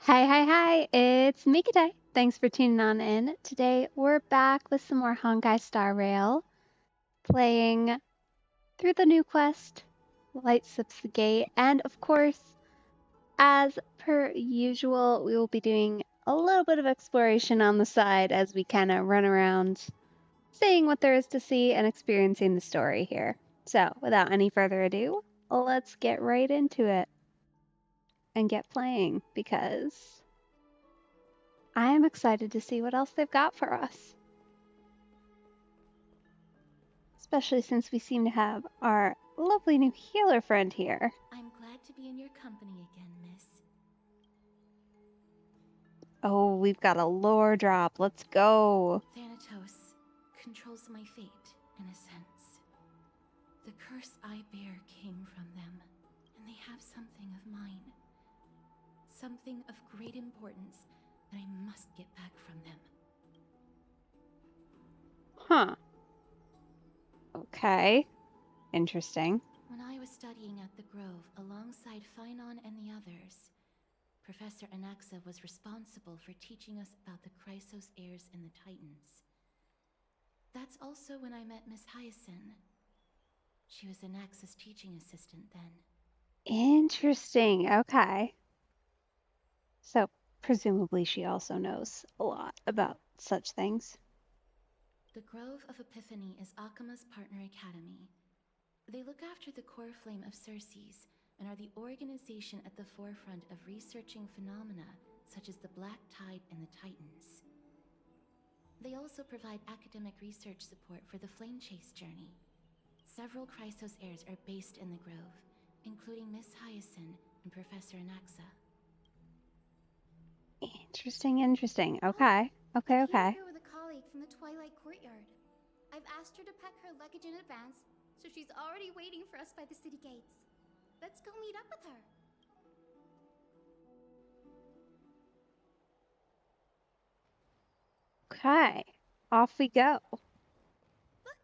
Hi, hi, hi, it's Mikadai. Thanks for tuning on in. Today we're back with some more Honkai StarRail, playing through the new quest, Light Sips the Gate, and of course, as per usual, we will be doing a little bit of exploration on the side as we kind of run around, seeing what there is to see and experiencing the story here. So, without any further ado, let's get right into it and get playing because I am excited to see what else they've got for us. Especially since we seem to have our lovely new healer friend here. I'm glad to be in your company again, miss. Oh, we've got a lore drop. Let's go. Thanatos controls my fate, in a sense. The curse I bear came from them, and they have something of mine. Something of great importance that I must get back from them. Huh. Okay. Interesting. When I was studying at the Grove alongside Phynon and the others, Professor Anaxa was responsible for teaching us about the Chrysos heirs and the Titans. That's also when I met Miss Hyacinth. She was Anaxa's teaching assistant then. Interesting. Okay. So, presumably she also knows a lot about such things. The Grove of Epiphany is Akima's partner academy. They look after the core flame of Circes and are the organization at the forefront of researching phenomena such as the Black Tide and the Titans. They also provide academic research support for the Flame Chase journey. Several Chrysos heirs are based in the Grove, including Miss Hyacinth and Professor Anaxa. Interesting. Okay. I came Okay. here with a colleague from the Twilight Courtyard. I've asked her to pack her luggage in advance, so she's already waiting for us by the city gates. Let's go meet up with her. Okay. Off we go. Look,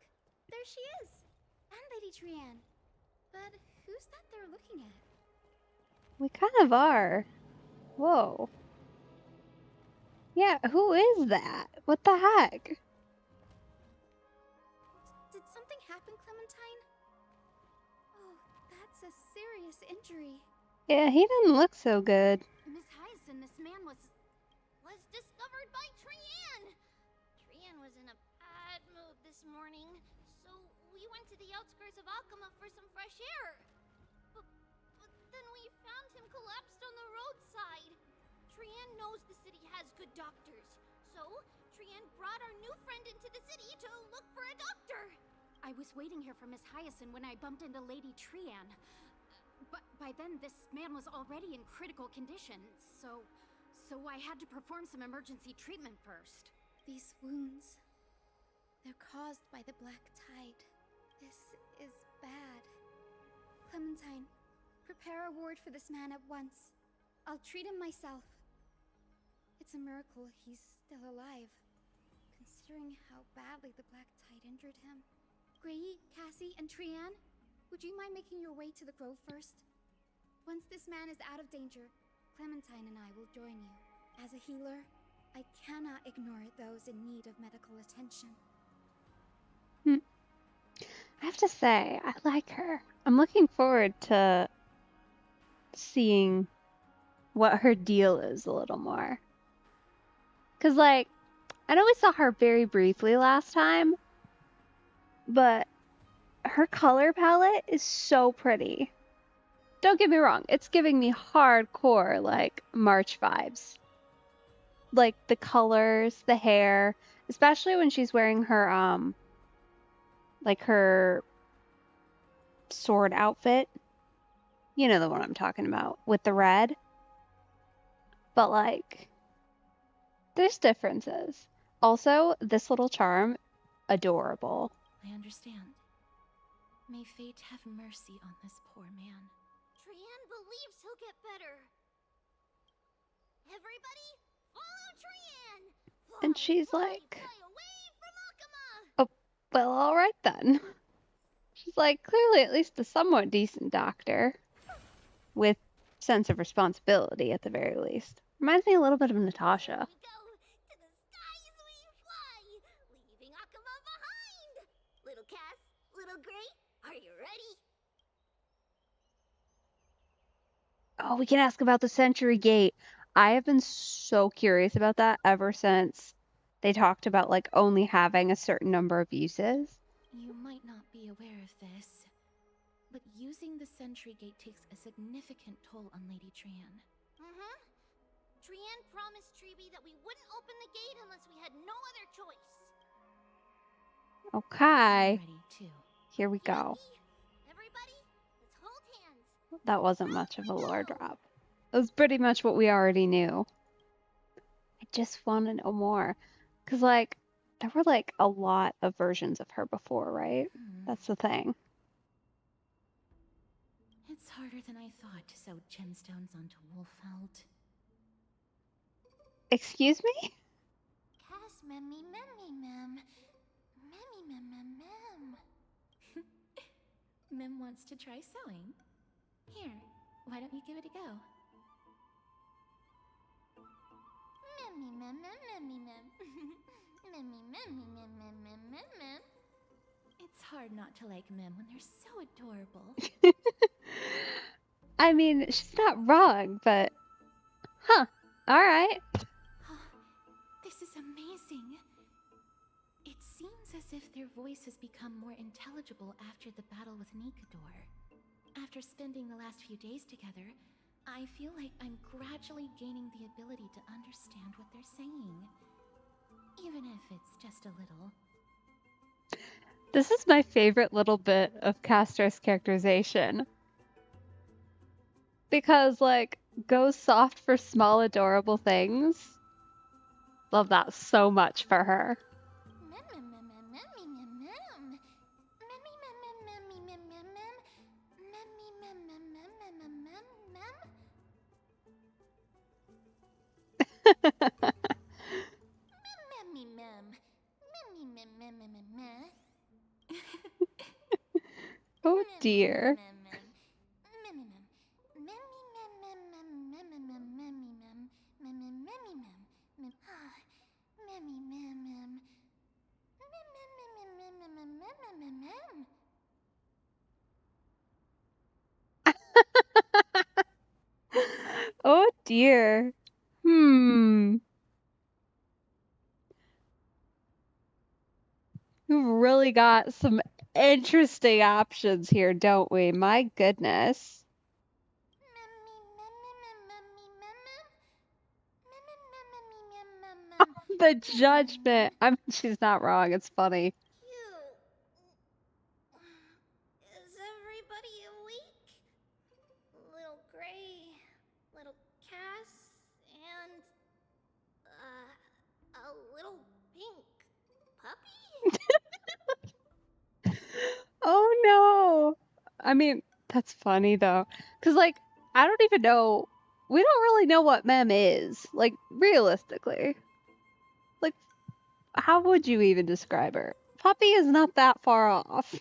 there she is. And Lady Trianne. But who's that they're looking at? We kind of are. Whoa. Yeah, who is that? What the heck? Did something happen, Clementine? Oh, that's a serious injury. Yeah, he doesn't look so good. Miss Hyacinth, this man was discovered by Trianne. Trianne was in a bad mood this morning, so we went to the outskirts of Akama for some fresh air. But then we found him collapsed on the roadside. Trianne knows the city has good doctors, so Trianne brought our new friend into the city to look for a doctor. I was waiting here for Miss Hyacinth when I bumped into Lady Trianne. But by then, this man was already in critical condition, so I had to perform some emergency treatment first. These wounds, they're caused by the Black Tide. This is bad. Clementine, prepare a ward for this man at once. I'll treat him myself. It's a miracle he's still alive, considering how badly the Black Tide injured him. Grey, Cassie, and Trianne, would you mind making your way to the Grove first? Once this man is out of danger, Clementine and I will join you. As a healer, I cannot ignore those in need of medical attention. I have to say, I like her. I'm looking forward to seeing what her deal is a little more. Because, like, I know we saw her very briefly last time, but her color palette is so pretty. Don't get me wrong, it's giving me hardcore, like, March vibes. Like, the colors, the hair, especially when she's wearing her, like, her sword outfit. You know the one I'm talking about, with the red. But, like, there's differences. Also, this little charm, adorable. I understand. May fate have mercy on this poor man. Trianne believes he'll get better. Everybody, follow Trianne! And she's like, Fly away from Akama! oh, well, all right then. She's like, clearly at least a somewhat decent doctor. With sense of responsibility at the very least. Reminds me a little bit of Natasha. We go, to the skies we fly, leaving Akuma behind. Little Cass, little Gray, are you ready? Oh, we can ask about the Century Gate. I have been so curious about that ever since they talked about like only having a certain number of uses. You might not be aware of this, but using the Sentry Gate takes a significant toll on Lady Trian. Mm-hmm. Trian promised Treeby that we wouldn't open the gate unless we had no other choice. I'm Okay, ready too. here we go. Everybody, let's hold hands. That wasn't much of a lore drop. It was pretty much what we already knew. I just want to know more. Because, like, there were, like, a lot of versions of her before, right? That's the thing. It's harder than I thought to sew gemstones onto Wolfeld. Excuse me? Cass, memmy, mem. Memmy, mem. Mem wants to try sewing. Here, why don't you give it a go? Memmy, mem. Mem. It's hard not to like Mem when they're so adorable. I mean, she's not wrong, but... Huh. Alright. This is amazing. It seems as if their voice has become more intelligible after the battle with Nikador. After spending the last few days together, I feel like I'm gradually gaining the ability to understand what they're saying. Even if it's just a little. This is my favorite little bit of Castor's characterization. Because, like, goes soft for small, adorable things. Love that so much for her. Oh dear. Oh dear. We've really got some interesting options here, don't we? My goodness. The judgment. I mean, she's not wrong. It's funny. Is everybody awake? Little Gray, little Cass, and a little pink puppy? Oh no. I mean, that's funny though. Because, like, I don't even know. We don't really know what Mem is. Like, realistically. Like, how would you even describe her? Puppy is not that far off.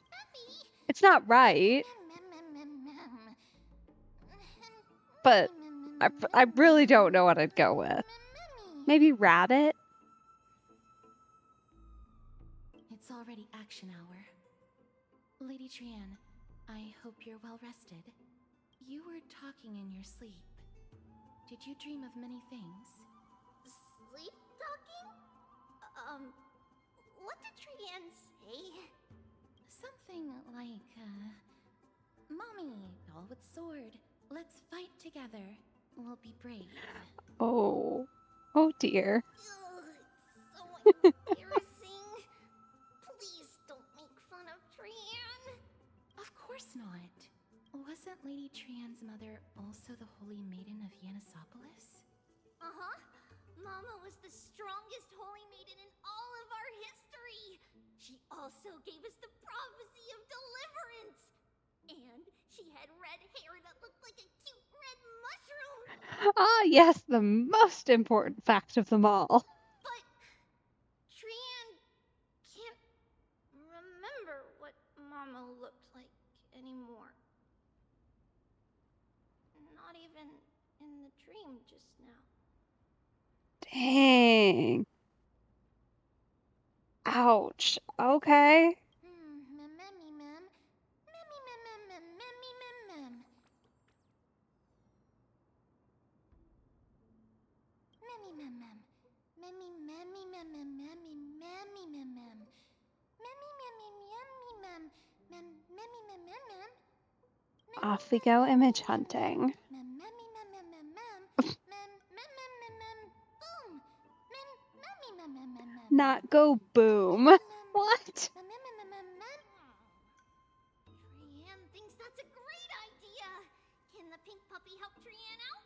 It's not right. But I really don't know what I'd go with. Maybe rabbit? It's already action hour. Lady Trian, I hope you're well rested. You were talking in your sleep. Did you dream of many things? Sleep talking? What did Trian say? Something like, Mommy, doll with sword, let's fight together. We'll be brave. Oh. Oh dear. Ugh, it's so embarrassing. Please don't make fun of Trian. Of course not. Wasn't Lady Trian's mother also the Holy Maiden of Yanisopolis? Uh-huh. Mama was the strongest holy maiden in all of our history. She also gave us the prophecy of deliverance. And she had red hair that looked like a cute red mushroom. Ah, yes, the most important fact of them all. But Trian can't remember what Mama looked like anymore. Not even in the dream just now. Dang. Ouch. Okay. Off we go image hunting. Not go boom. What? Trian thinks that's a great idea. Can the pink puppy help Trian out?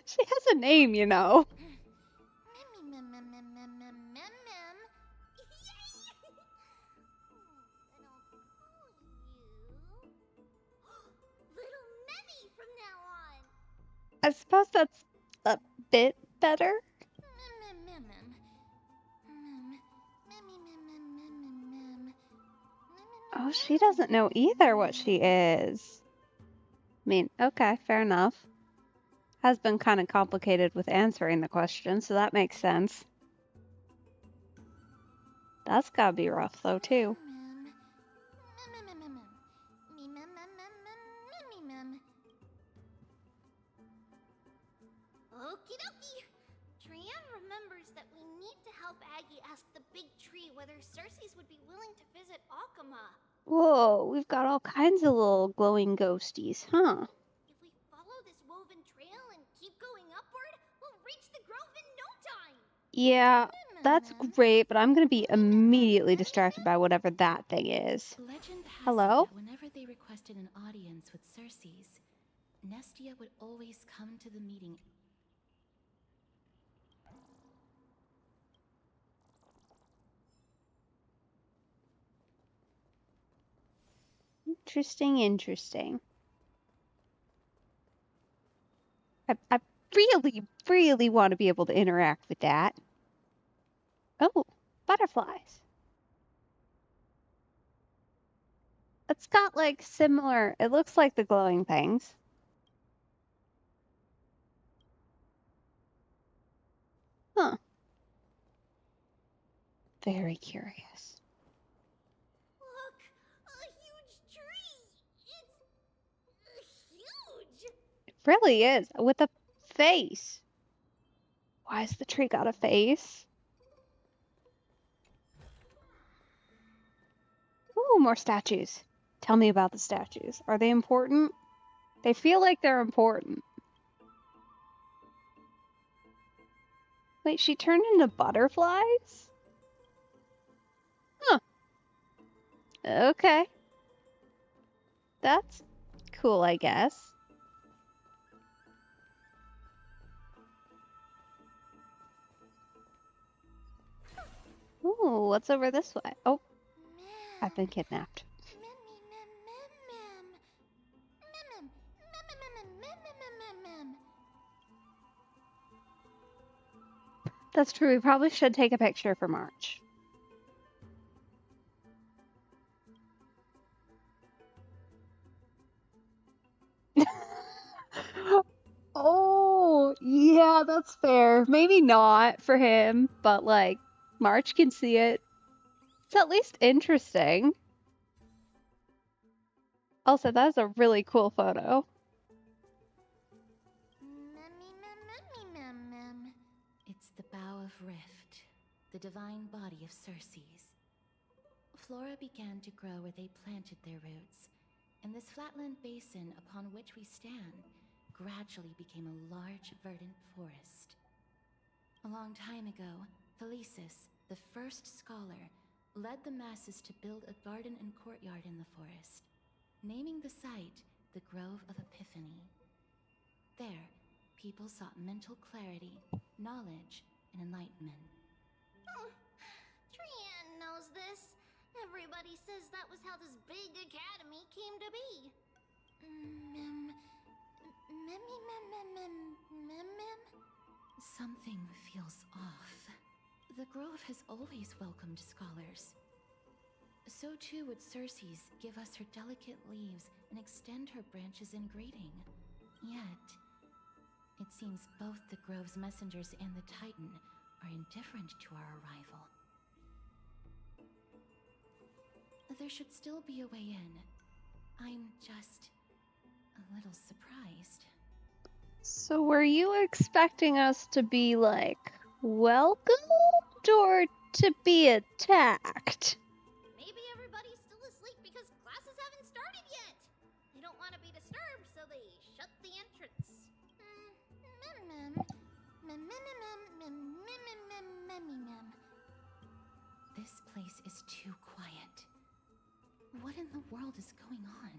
She has a name, you know. Little Memmy from now on. I suppose that's a bit better. Oh, she doesn't know either what she is. I mean, okay, fair enough. Has been kind of complicated with answering the question, so that makes sense. That's gotta be rough, though, too. Okie dokie. Trian remembers that we need to help Aggie ask the big tree whether Cersei's would be willing to visit Alkema. Whoa, we've got all kinds of little glowing ghosties, huh? If we follow this woven trail and keep going upward, we'll reach the grove in no time. Yeah, that's great, but I'm gonna be immediately distracted by whatever that thing is. Legend has Hello? it that whenever they requested an audience with Cersei's, Nestia would always come to the meeting. Interesting. I really want to be able to interact with that. Oh, butterflies. It's got like similar, it looks like the glowing things. Huh. Very curious. Look, a huge tree. It's huge. It really is, with a face. Why has the tree got a face? Ooh, more statues. Tell me about the statues. Are they important? They feel like they're important. Wait, she turned into butterflies? Huh. Okay. That's cool, I guess. Ooh, what's over this way? Oh, I've been kidnapped. That's true. We probably should take a picture for March. Oh, yeah, that's fair. Maybe not for him, but like, March can see it. It's at least interesting. Also, that's a really cool photo. It's the Bough of Rift, the divine body of Cersei's. Flora began to grow where they planted their roots, and this flatland basin upon which we stand gradually became a large, verdant forest. A long time ago, Thelesis, the first scholar, led the masses to build a garden and courtyard in the forest, naming the site the Grove of Epiphany. There, people sought mental clarity, knowledge, and enlightenment. Trian knows this. Everybody says that was how this big academy came to be. Something feels off. The Grove has always welcomed scholars. So too would Cersei's give us her delicate leaves and extend her branches in greeting. Yet, It seems both the Grove's messengers and the Titan are indifferent to our arrival. There should still be a way in. I'm just a little surprised. So were you expecting us to be, like, welcomed or to be attacked? Maybe everybody's still asleep because classes haven't started yet. They don't want to be disturbed, so they shut the entrance. This place is too quiet. What in the world is going on?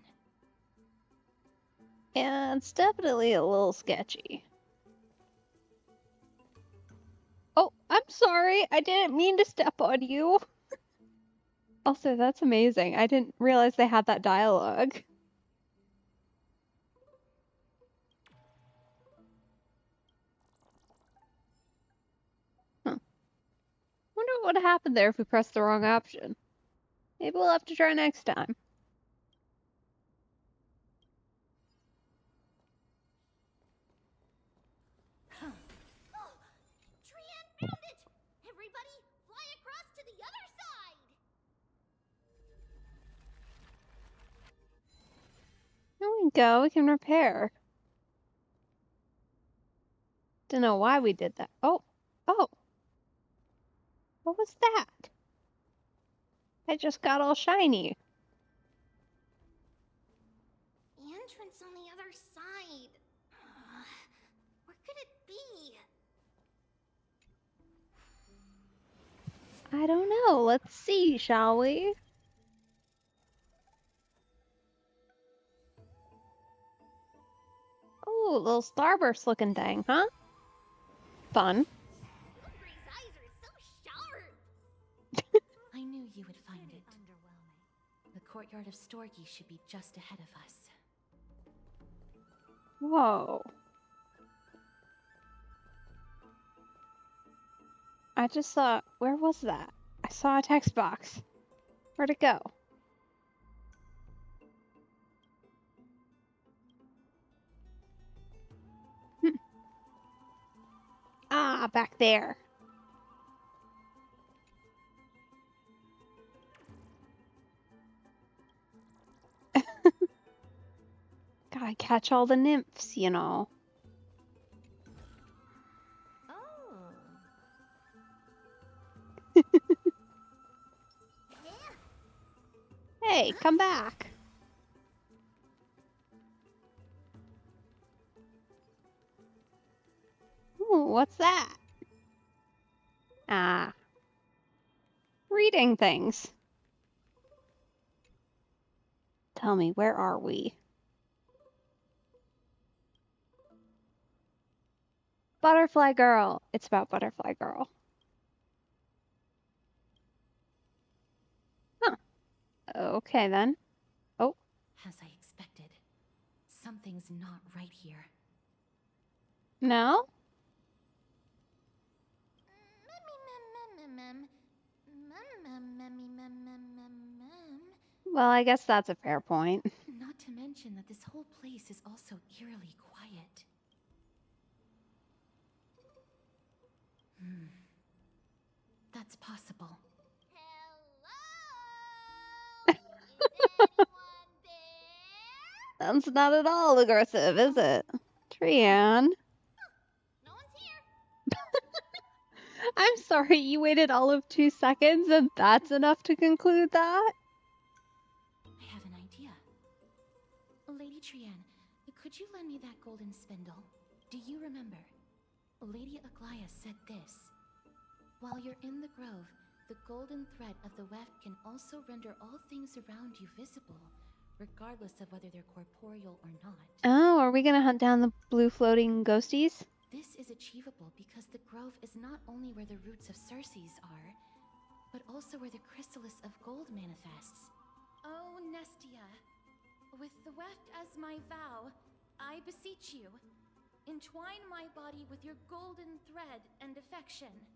Yeah, it's definitely a little sketchy. Oh, I'm sorry. I didn't mean to step on you. Also, that's amazing. I didn't realize they had that dialogue. Huh. Wonder what would happen there if we pressed the wrong option. Maybe we'll have to try next time. Oh, Trian found it! Everybody, fly across to the other side! There we go. We can repair. Don't know why we did that. Oh. What was that? I just got all shiny. The entrance on the other side. Where could it be? I don't know. Let's see, shall we? Oh, little starburst looking thing, huh? Fun. Aubrey's eyes are so sharp! I knew you would find it. The courtyard of Storgy should be just ahead of us. Whoa. I just saw... Where was that? I saw a text box. Where'd it go? Ah, back there. Gotta catch all the nymphs, you know. Oh. Hey, come back. Ooh, what's that? Ah. Reading things. Tell me, where are we? Butterfly Girl. It's about Butterfly Girl. Huh. Okay, then. Oh. As I expected, something's not right here. No? Well, I guess that's a fair point. Not to mention that this whole place is also eerily quiet. That's possible. Hello? Is anyone there? That's not at all aggressive, is it? Trian. No one's here. I'm sorry, you waited all of 2 seconds and that's enough to conclude that? I have an idea. Lady Trian, could you lend me that golden spindle? Do you remember? Lady Aglaya said this. While you're in the grove, the golden thread of the weft can also render all things around you visible, regardless of whether they're corporeal or not. Oh, are we gonna hunt down the blue floating ghosties? This is achievable because the grove is not only where the roots of Circes are, but also where the chrysalis of gold manifests. Oh, Nestia, with the weft as my vow, I beseech you, entwine my body with your golden thread and affection.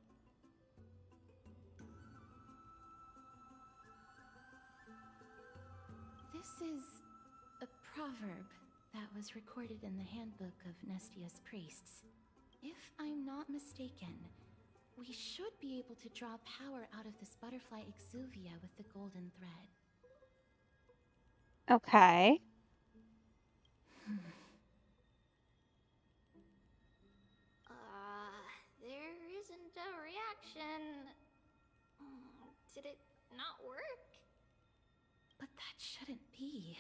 This is a proverb. that was recorded in the handbook of Nestia's priests. If I'm not mistaken, we should be able to draw power out of this butterfly exuvia with the golden thread. Okay. There isn't a reaction. Did it not work? But that shouldn't be.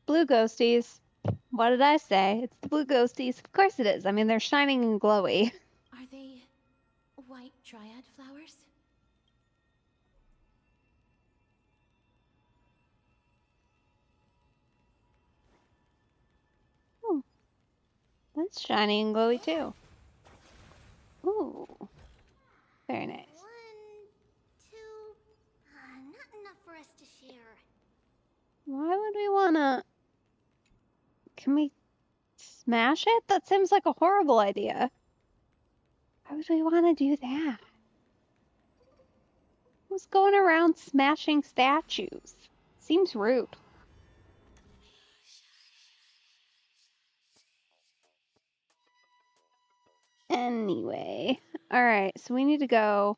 Blue ghosties. What did I say? It's the blue ghosties. Of course it is. I mean, they're shining and glowy. Are they white dryad flowers? Oh, that's shiny and glowy too. Ooh, very nice. 1, 2, not enough for us to share. Why would we wanna... Can we smash it? That seems like a horrible idea. Why would we want to do that? Who's going around smashing statues? Seems rude. Anyway, alright, so we need to go.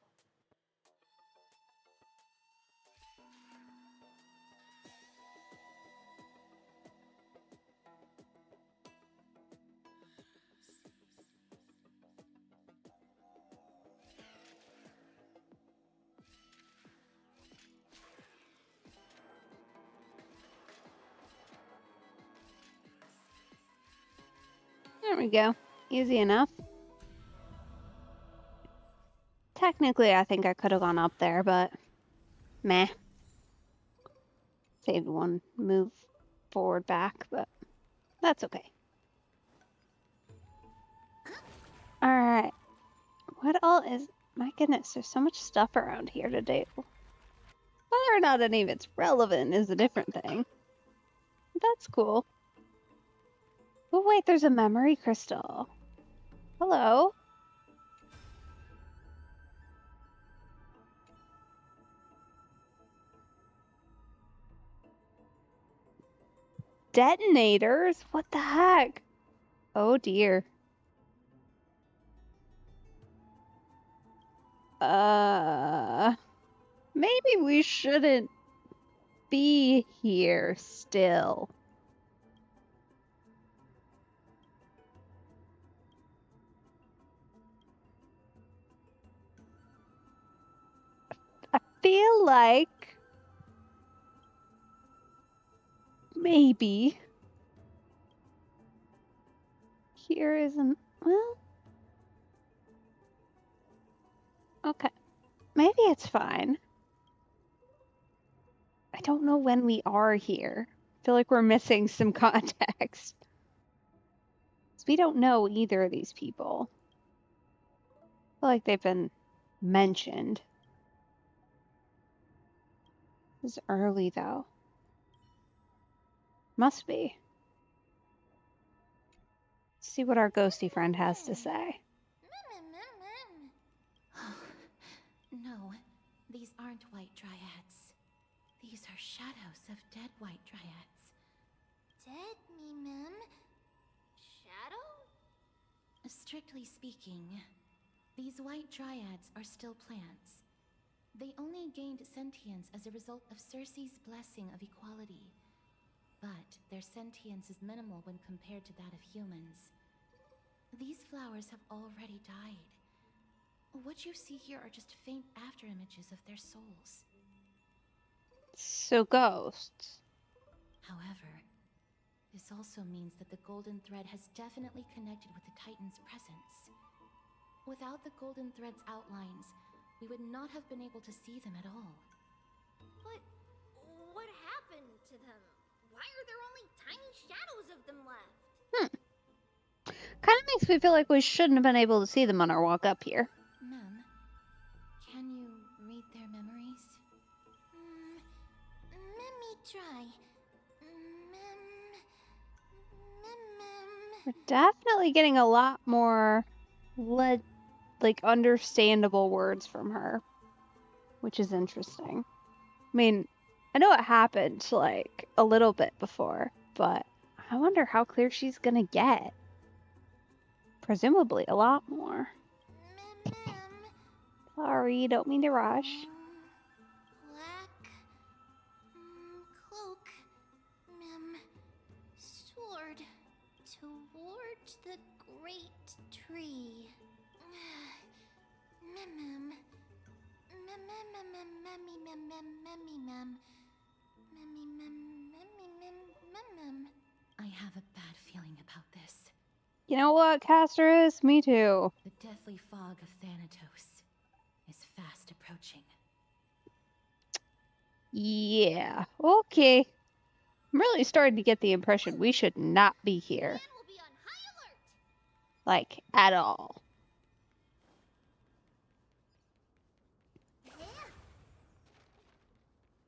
There we go. Easy enough. Technically, I think I could have gone up there, but meh. Saved one move forward back, but that's okay. Alright. What all is... My goodness, there's so much stuff around here to do. Whether or not any of it's relevant is a different thing. But that's cool. Oh wait, there's a memory crystal. Hello. Detonators? What the heck? Oh dear. Maybe we shouldn't be here still. I feel like maybe here isn't, well, okay. Maybe it's fine. I don't know when we are here. I feel like we're missing some context. 'Cause we don't know either of these people. I feel like they've been mentioned. This is early though. Must be. Let's see what our ghosty friend has to say. No, these aren't white dryads. These are shadows of dead white dryads. Dead me, Shadow? Strictly speaking, these white dryads are still plants. They only gained sentience as a result of Circe's blessing of equality. But their sentience is minimal when compared to that of humans. These flowers have already died. What you see here are just faint afterimages of their souls. So ghosts. However, this also means that the golden thread has definitely connected with the Titan's presence. Without the golden thread's outlines, we would not have been able to see them at all. But what happened to them? Why are there only tiny shadows of them left? Kind of makes me feel like we shouldn't have been able to see them on our walk up here. Mem, can you read their memories? Let me try. We're definitely getting a lot more understandable words from her. which is interesting. I mean, I know it happened like a little bit before, but I wonder how clear she's gonna get. Presumably a lot more. Sorry, don't mean to rush. Black cloak, sword toward the great tree. I have a bad feeling about this. You know what, Casterus? Me too. The deathly fog of Thanatos is fast approaching. Yeah, okay. I'm really starting to get the impression we should not be here. Man will be on high alert. Like, at all.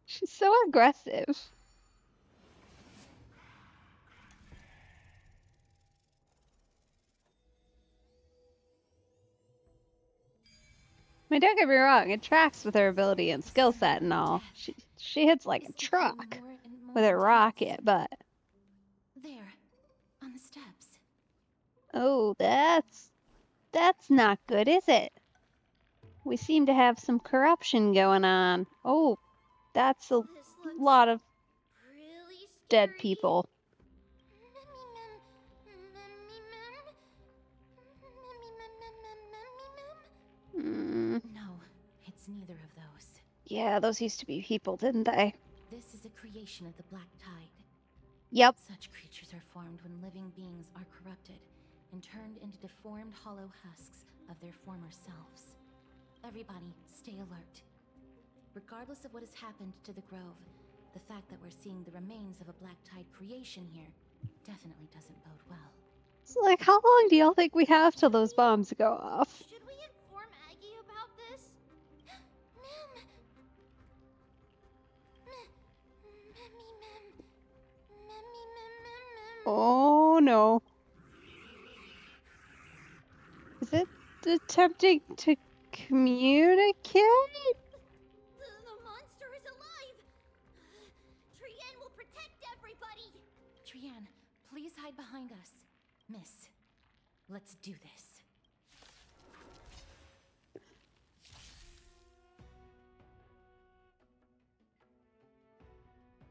She's so aggressive. I mean, don't get me wrong, it tracks with her ability and skill set and all. She hits like a truck with a rocket, but... There, on the steps. Oh, that's not good, is it? We seem to have some corruption going on. Oh, that's a This looks lot of really dead scary. people. Mm, No, it's neither of those. yeah, those used to be people, didn't they? This is a creation of the Black Tide. Yep. Such creatures are formed when living beings are corrupted and turned into deformed hollow husks of their former selves. Everybody, stay alert. Regardless of what has happened to the Grove, the fact that we're seeing the remains of a Black Tide creation here definitely doesn't bode well. So, like, how long do y'all think we have till those bombs go off? Should we inform Aggie about this? Ma'am. Oh no. Is it attempting to communicate? The monster is alive. Trienne will protect everybody. Trienne, please hide behind us. Miss, let's do this.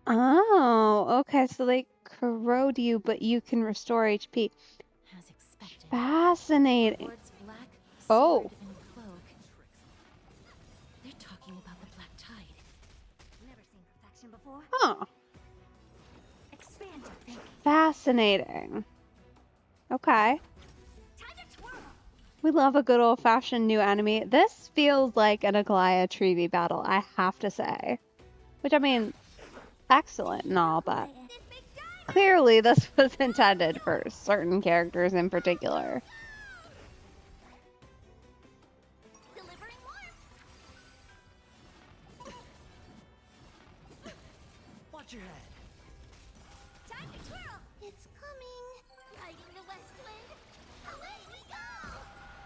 Oh, okay, so they corrode you, but you can restore HP. As expected. Fascinating. Lord's black Oh. sword and cloak. They're talking about the Black Tide. Never seen perfection before. Huh. Expand your thinking. Fascinating. Okay. Time to twirl. We love a good old-fashioned new enemy. This feels like an Aglaia Trevi battle, I have to say. Which, I mean, excellent and all, but clearly this was intended for certain characters in particular. Delivering warmth. Watch your head. Time to twirl. It's coming. Lighting the west wind. Away we go.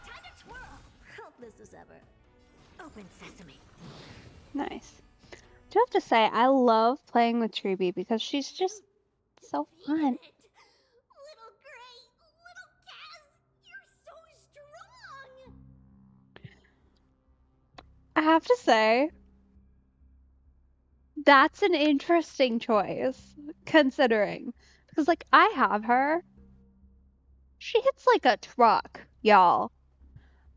Time to twirl. Helpless as ever. Open sesame. Nice. I do have to say, I love playing with Trevi because she's just so fun. Little Gray, little Kaz, you're so strong. I have to say, that's an interesting choice, considering. Because, like, I have her. She hits like a truck, y'all.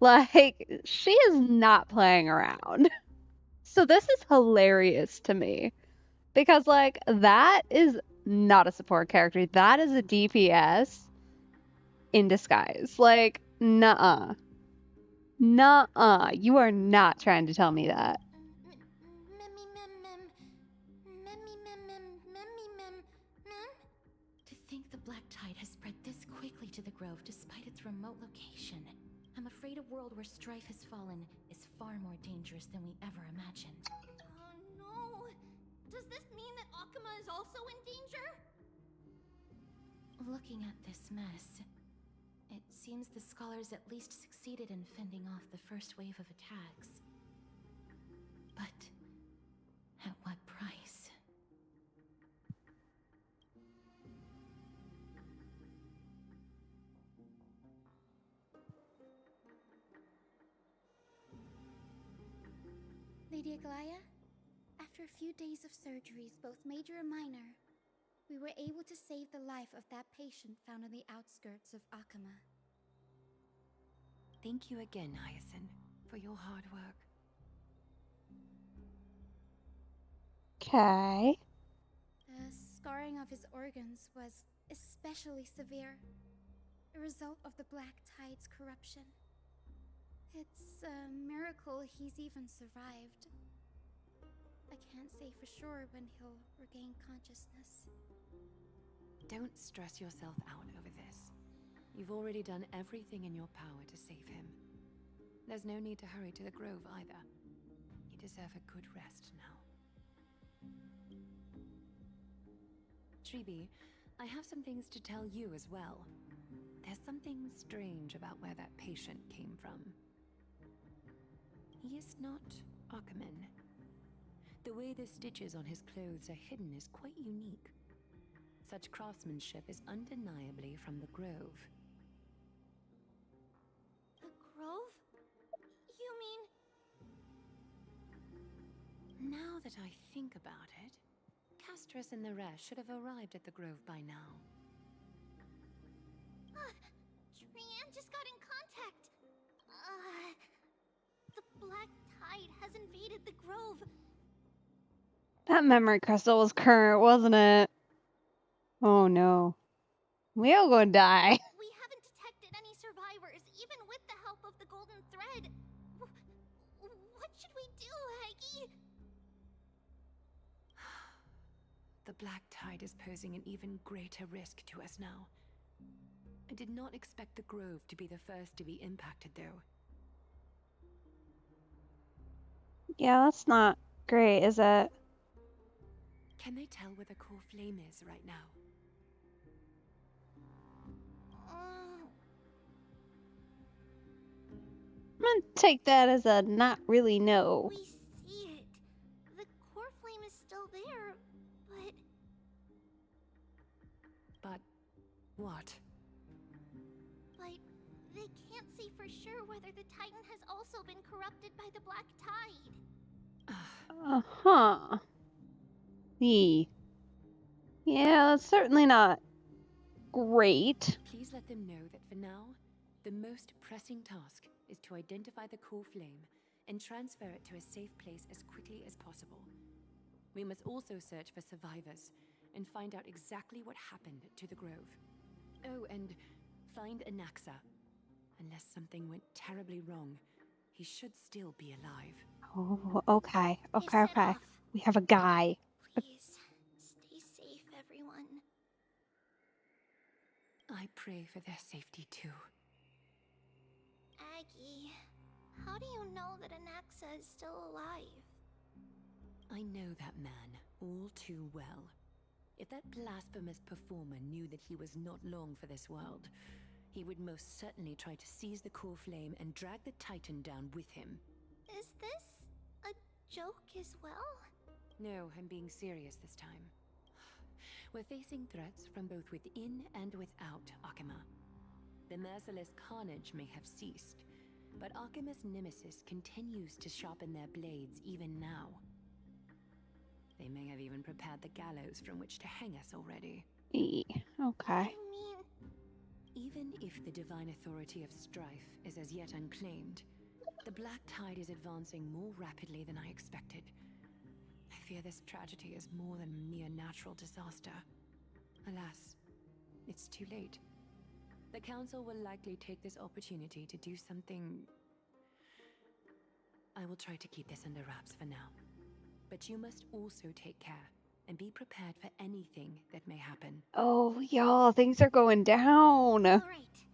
Like, she is not playing around. So this is hilarious to me. Because, like, that is not a support character. That is a DPS in disguise. Like, nuh-uh. Nuh-uh. You are not trying to tell me that. To think the Black Tide has spread this quickly to the Grove despite its remote location. I'm afraid a world where strife has fallen is far more dangerous than we ever imagined. Oh no. Does this mean that Akuma is also in danger? Looking at this mess, it seems the scholars at least succeeded in fending off the first wave of attacks. But at what price? Lady Aglaya, after a few days of surgeries, both major and minor, we were able to save the life of that patient found on the outskirts of Akama. Thank you again, Hyacinth, for your hard work. Okay. The scarring of his organs was especially severe, a result of the Black Tide's corruption. It's a miracle he's even survived. I can't say for sure when he'll regain consciousness. Don't stress yourself out over this. You've already done everything in your power to save him. There's no need to hurry to the Grove either. You deserve a good rest now. Tribi, I have some things to tell you as well. There's something strange about where that patient came from. He is not Akaman. The way the stitches on his clothes are hidden is quite unique. Such craftsmanship is undeniably from the Grove. The Grove? You mean... Now that I think about it, Castris and the rest should have arrived at the Grove by now. Trian just got in contact. The Black Tide has invaded the Grove. That memory crystal was current, wasn't it? Oh no. We all gonna die. We haven't detected any survivors, even with the help of the Golden Thread. What should we do, Aggie? The Black Tide is posing an even greater risk to us now. I did not expect the Grove to be the first to be impacted, though. Yeah, that's not great, is it? Can they tell where the core flame is right now? I'm gonna take that as a not really no. We see it. The core flame is still there, but... But what? But they can't say for sure whether the Titan has also been corrupted by the Black Tide. Uh-huh. Yeah, that's certainly not great. Please let them know that for now, the most pressing task is to identify the core flame and transfer it to a safe place as quickly as possible. We must also search for survivors and find out exactly what happened to the Grove. Oh, and find Anaxa. Unless something went terribly wrong, he should still be alive. Oh, okay. They've set Okay. off. We have a guy. Please, stay safe, everyone. I pray for their safety too. Aggie, how do you know that Anaxa is still alive? I know that man all too well. If that blasphemous performer knew that he was not long for this world, he would most certainly try to seize the core flame and drag the Titan down with him. Is this a joke as well? No, I'm being serious this time. We're facing threats from both within and without Akama. The merciless carnage may have ceased, but Akima's nemesis continues to sharpen their blades even now. They may have even prepared the gallows from which to hang us already. Okay. You mean... Even if the divine authority of strife is as yet unclaimed, the Black Tide is advancing more rapidly than I expected. I fear this tragedy is more than a mere natural disaster. Alas, it's too late. The Council will likely take this opportunity to do something... I will try to keep this under wraps for now. But you must also take care and be prepared for anything that may happen. Oh, y'all, things are going down. Alright.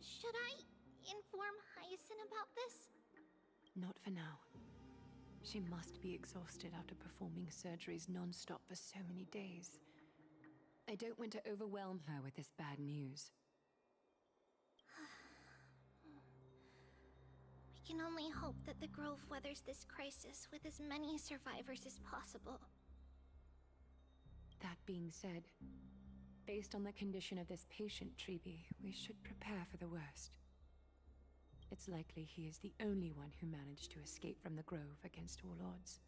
Should I inform Hyacinth about this? Not for now. She must be exhausted after performing surgeries non-stop for so many days. I don't want to overwhelm her with this bad news. We can only hope that the Grove weathers this crisis with as many survivors as possible. That being said, based on the condition of this patient, Treeby, we should prepare for the worst. It's likely he is the only one who managed to escape from the Grove against all odds.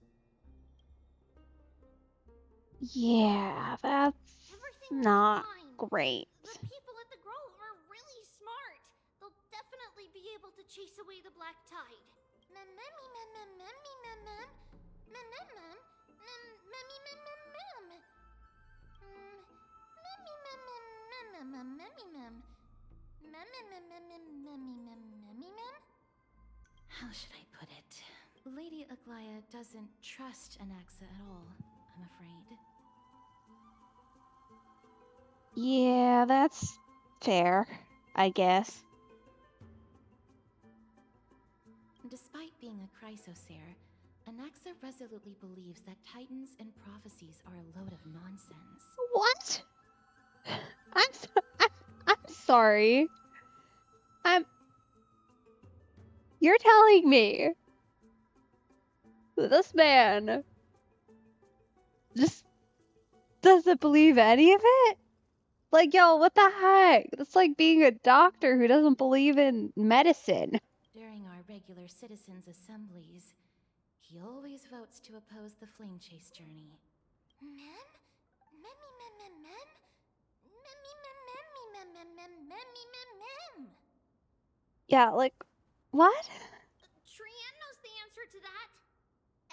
Yeah, that's Everything will be not fine. great. The people at the Grove are really smart. They'll definitely be able to chase away the black tide. How should I put it? Lady Aglaya doesn't trust Anaxa at all, I'm afraid. Yeah, that's fair, I guess. Despite being a chrysosere, Anaxa resolutely believes that titans and prophecies are a load of nonsense. What? I'm sorry. You're telling me that this man just doesn't believe any of it? Like, yo, what the heck? That's like being a doctor who doesn't believe in medicine. During our regular citizens' assemblies, he always votes to oppose the flame chase journey. Yeah, like, what? Trian knows the answer to that.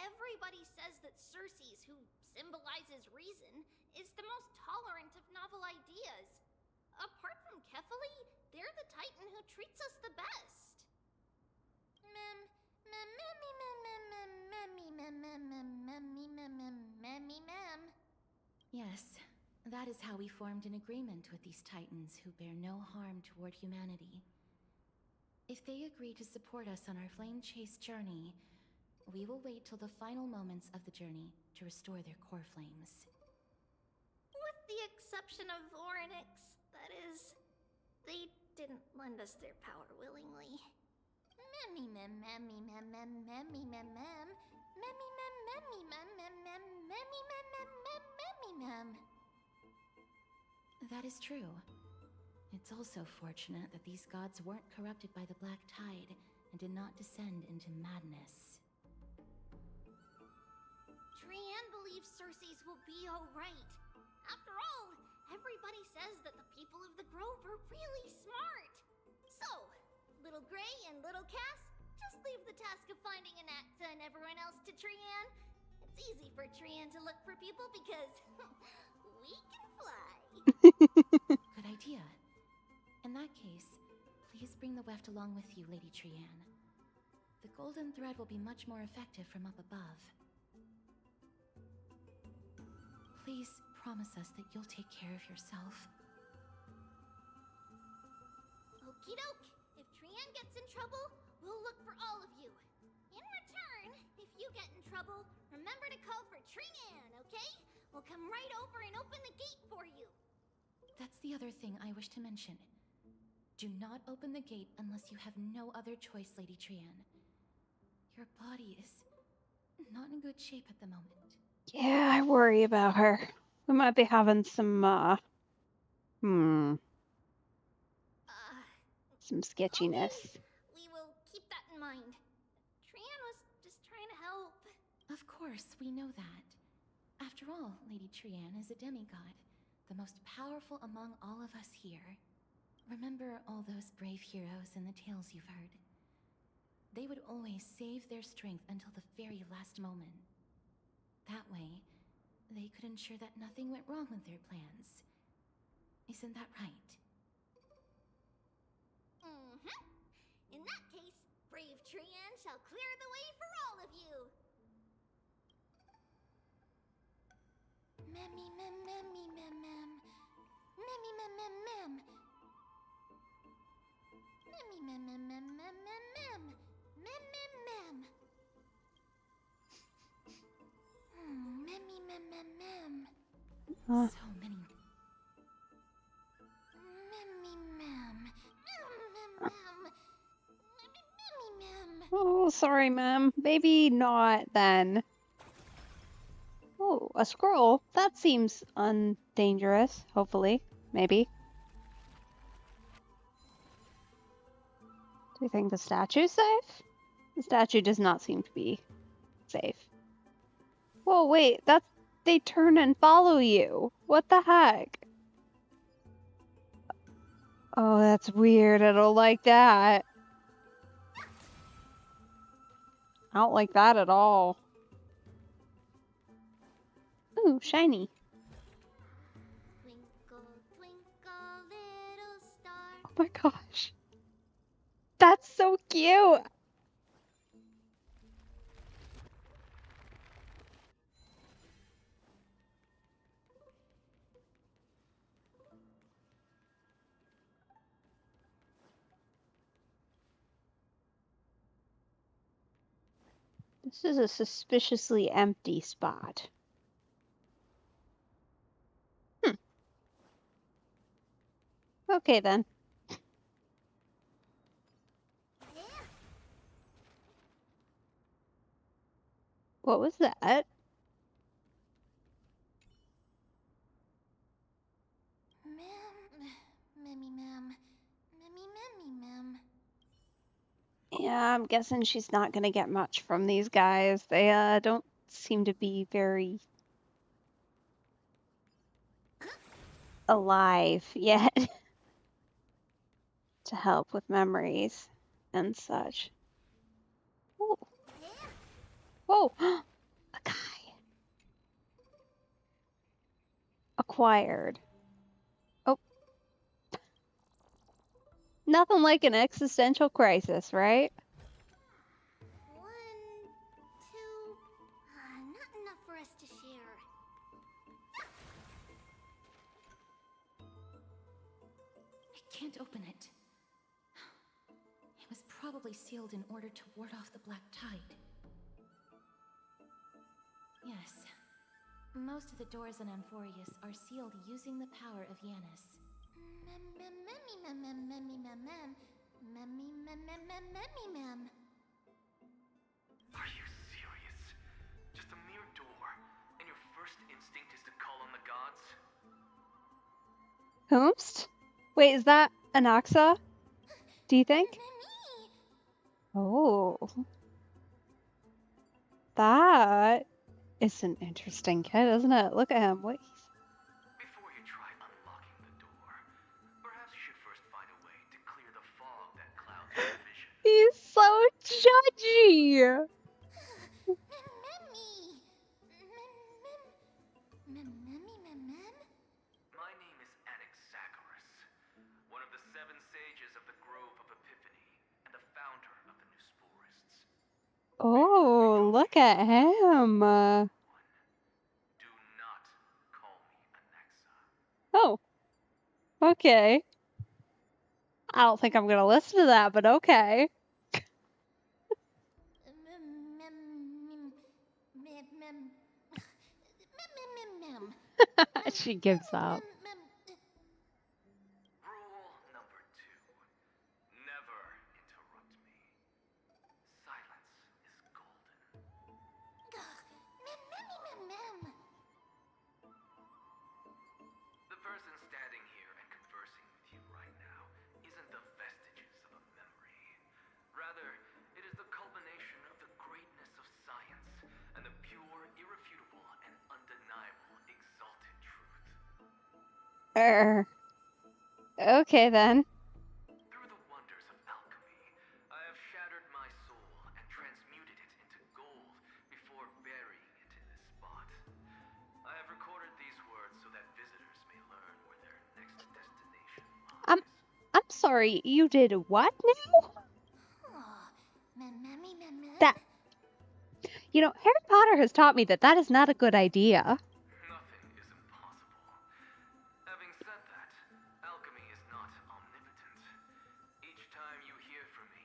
Everybody says that Circes, who symbolizes reason, is the most tolerant of novel ideas. Apart from Kefali, they're the Titan who treats us the best. Yes, that is how we formed an agreement with these Titans who bear no harm toward humanity. If they agree to support us on our flame chase journey, we will wait till the final moments of the journey to restore their core flames. With the exception of Orynyx, that is. They didn't lend us their power willingly. That is true. It's also fortunate that these gods weren't corrupted by the Black Tide and did not descend into madness. Trian believes Circes will be alright. After all, everybody says that the people of the Grove are really smart. So, Little Gray and Little Cass, just leave the task of finding Anaxa and everyone else to Trian. It's easy for Trian to look for people because we can fly. Good idea. In that case, please bring the weft along with you, Lady Trian. The golden thread will be much more effective from up above. Please promise us that you'll take care of yourself. Okie doke. If Trian gets in trouble, we'll look for all of you. In return, if you get in trouble, remember to call for Trian, okay? We'll come right over and open the gate for you. That's the other thing I wish to mention. Do not open the gate unless you have no other choice, Lady Trian. Your body is not in good shape at the moment. Yeah, I worry about her. We might be having some sketchiness. Okay, we will keep that in mind. Trian was just trying to help. Of course, we know that. After all, Lady Trian is a demigod, the most powerful among all of us here. Remember all those brave heroes and the tales you've heard? They would always save their strength until the very last moment. That way, they could ensure that nothing went wrong with their plans. Isn't that right? Mm-hmm. In that case, brave Trian shall clear the way for all of you. Memmy mem memmy mem mem. Memmy mem mem mem. Memmy mem mem mem mem mem mem. Mem mem mem. Memmy mem mem mem. So many. Memmy mem. Mem mem mem. Memmy mem. Oh, Oh, sorry, ma'am. Maybe not then. Oh, a scroll? That seems undangerous, hopefully. Maybe. Do you think the statue's safe? The statue does not seem to be safe. Whoa, wait, they turn and follow you. What the heck? Oh, that's weird. I don't like that. I don't like that at all. Ooh, shiny. Twinkle, twinkle, little star. Oh my gosh. That's so cute. This is a suspiciously empty spot. Okay then. What was that? Ma'am. Ma'am. Yeah, I'm guessing she's not gonna get much from these guys. They don't seem to be very alive yet to help with memories and such. Whoa. Whoa! A guy. Acquired. Oh. Nothing like an existential crisis, right? 1, 2. Not enough for us to share. I can't open it. It was probably sealed in order to ward off the black tide. Yes. Most of the doors in Amphorius are sealed using the power of Yanis. Are you serious? Just a mere door, and your first instinct is to call on the gods? Whomst? Wait, is that Anaxa? Do you think? Oh. That is an interesting kid, isn't it? Look at him. What? Before you try unlocking the door, perhaps you should first find a way to clear the fog that clouds your vision. He's so judgy. My name is Anaxagoras, one of the 7 sages of the Grove of Epiphany, and the founder of the New Sporists. Oh, look at him. Do not call me Anaxa. Oh, okay. I don't think I'm gonna listen to that, but okay. She gives up. Rule number 2. Never interrupt me. Silence is golden. The person standing here and conversing with you right now isn't the vestiges of a memory. Rather, it is the culmination of the greatness of science and the pure, irrefutable, and undeniable exalted truth. Okay then. Through the wonders of alchemy, I have shattered my soul and transmuted it into gold before burying it in this spot. I have recorded these words so that visitors may learn where their next destination lies. I'm sorry, you did what now? That. You know, Harry Potter has taught me that is not a good idea. Nothing is impossible. Having said that, alchemy is not omnipotent. Each time you hear from me,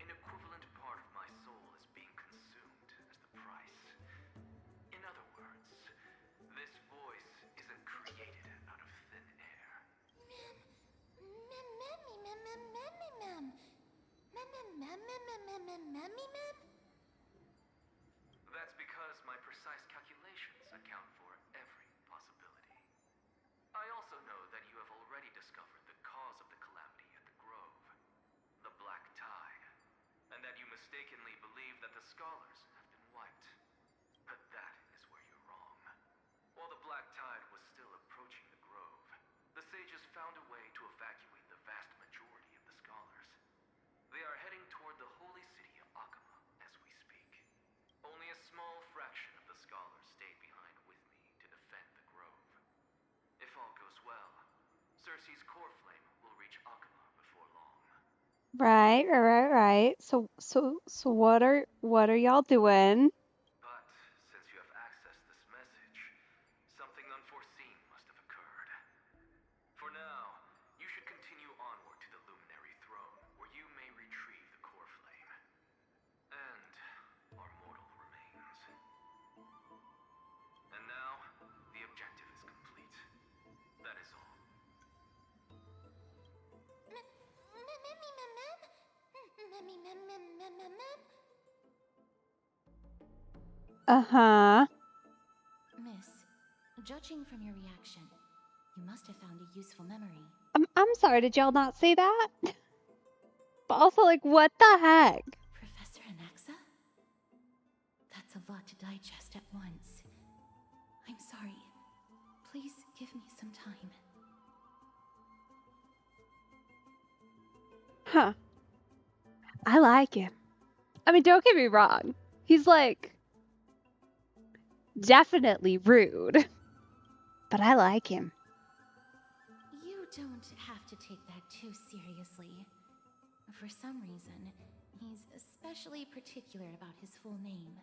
an equivalent part of my soul is being consumed as the price. In other words, this voice isn't created out of thin air. That's because my precise calculations account for every possibility. I also know that you have already discovered the cause of the calamity at the Grove, the Black Tide, and that you mistakenly believe that the scholars have been wiped. But that is where you're wrong. While the Black Tide was still approaching the Grove, the sages found a way to evacuate the vast majority of the scholars. They are heading toward the holy city of Akama as we speak. Only a small fraction of the scholars stayed behind with me to defend the Grove. If all goes well, Cersei's core flame will reach Akama before long. Right. So what are y'all doing? But since you have accessed this message, something unforeseen must have occurred. For now, you should continue onward to the Luminary Throne, where you may retrieve the core flame. And our mortal remains. And now, the objective is complete. That is all. Uh-huh. Miss, judging from your reaction, you must have found a useful memory. I'm sorry, did y'all not see that? But also, like, what the heck? Professor Anaxa? That's a lot to digest at once. I'm sorry. Please give me some time. Huh. I like him. I mean, don't get me wrong. He's like definitely rude. But I like him. You don't have to take that too seriously. For some reason, he's especially particular about his full name.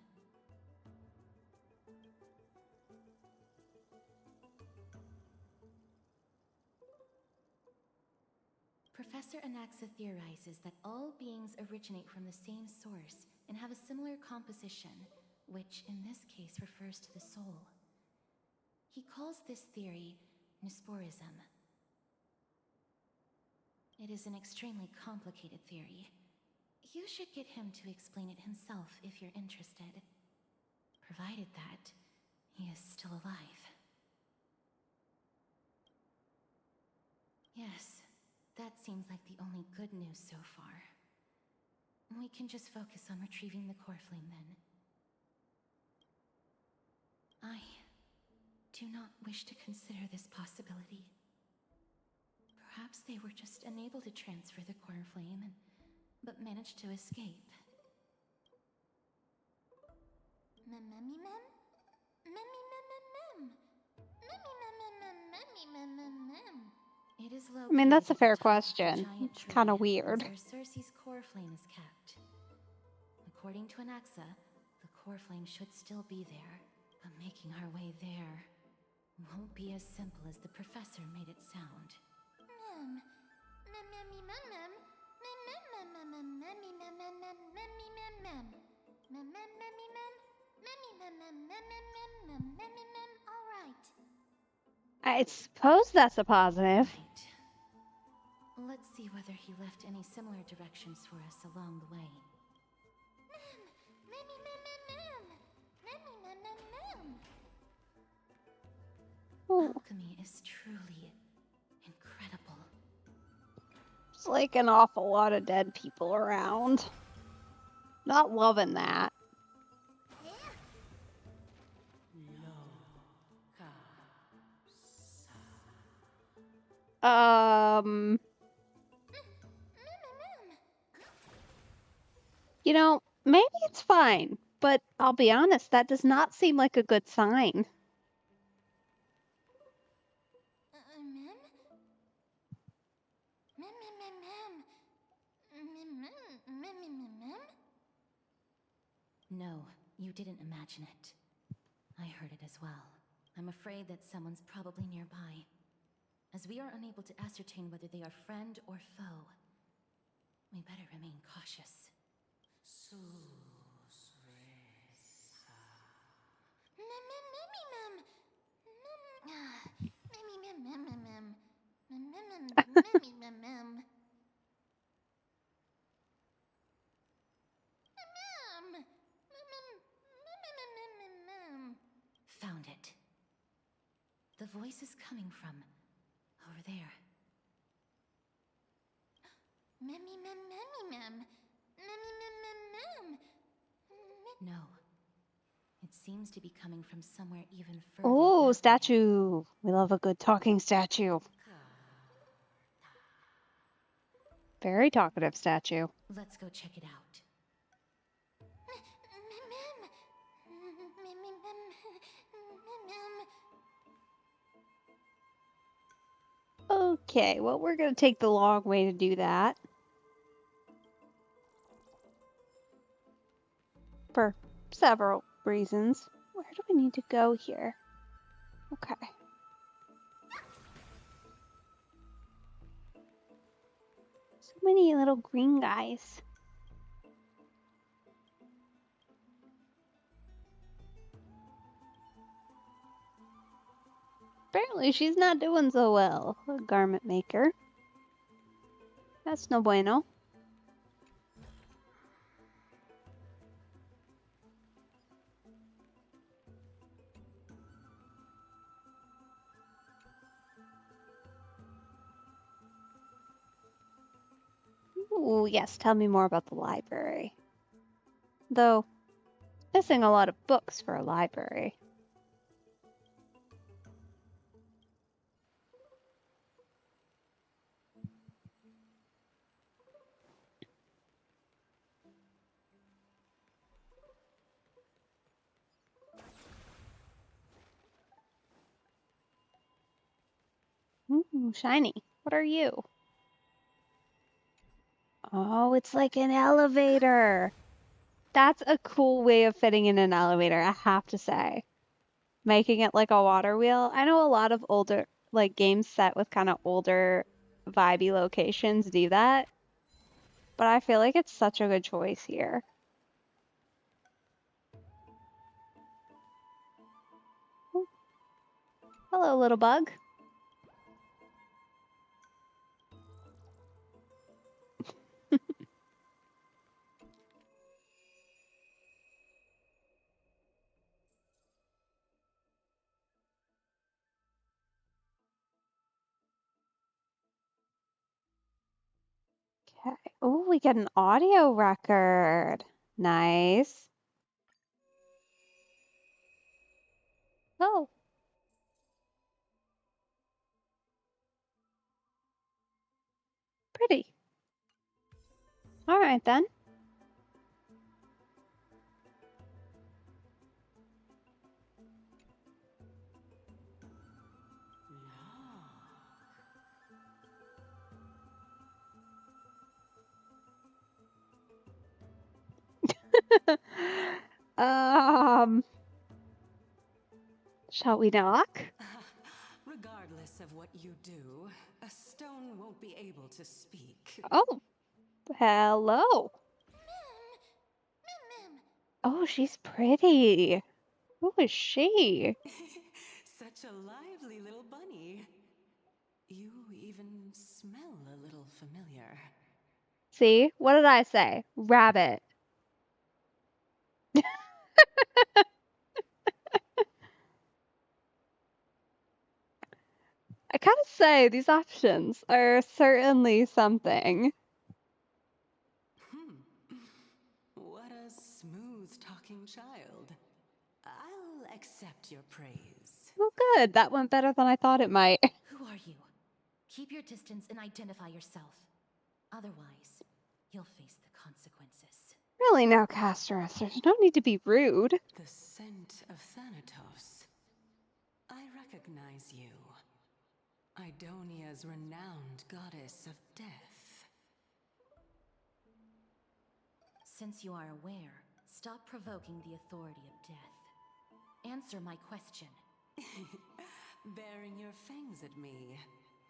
Professor Anaxa theorizes that all beings originate from the same source and have a similar composition, which in this case refers to the soul. He calls this theory Nesporism. It is an extremely complicated theory. You should get him to explain it himself if you're interested, provided that he is still alive. Yes, that seems like the only good news so far. We can just focus on retrieving the core flame then. I do not wish to consider this possibility. Perhaps they were just unable to transfer the core flame, but managed to escape. It is located I mean, that's a at the fair top of the question. giant It's tree kind of weird. where Cersei's core flame is kept. According to Anaxa, the core flame should still be there, but making our way there won't be as simple as the professor made it sound. I suppose that's a positive. Right. Let's see whether he left any similar directions for us along the way. Ooh, Alchemy is truly incredible. it's like an awful lot of dead people around. Not loving that. You know, maybe it's fine, but I'll be honest, that does not seem like a good sign. No, you didn't imagine it. I heard it as well. I'm afraid that someone's probably nearby. As we are unable to ascertain whether they are friend or foe, we better remain cautious. Memmy mem memmy mem. Memmy mem mem mem. No. It seems to be coming from somewhere even further. Oh, that way. statue. We love a good talking statue. Very talkative statue. Let's go check it out. Mem. Memmy mem. Okay, well, we're gonna take the long way to do that. For several reasons. Where do we need to go here? Okay. So many little green guys. Apparently she's not doing so well, a garment maker. That's no bueno. Ooh, yes, tell me more about the library. Though, missing a lot of books for a library. Ooh, shiny. What are you? Oh, it's like an elevator. That's a cool way of fitting in an elevator, I have to say. Making it like a water wheel. I know a lot of older, like games set with kind of older, vibey locations do that, but I feel like it's such a good choice here. Oh, hello, little bug. Okay. Oh, we get an audio record. Nice. Oh. Pretty. All right then. um, shall we knock? Regardless of what you do, a stone won't be able to speak. Oh, hello. Mem. Oh, she's pretty. Who is she? Such a lively little bunny. You even smell a little familiar. See, what did I say? Rabbit. I kind of say these options are certainly something. What a smooth-talking child. I'll accept your praise. Oh, good. That went better than I thought it might. Who are you? Keep your distance and identify yourself. Otherwise, you'll face the consequences. Really now, Casterus, there's no need to be rude. The scent of Thanatos. I recognize you. Idonia's renowned goddess of death. Since you are aware, stop provoking the authority of death. Answer my question. Baring your fangs at me.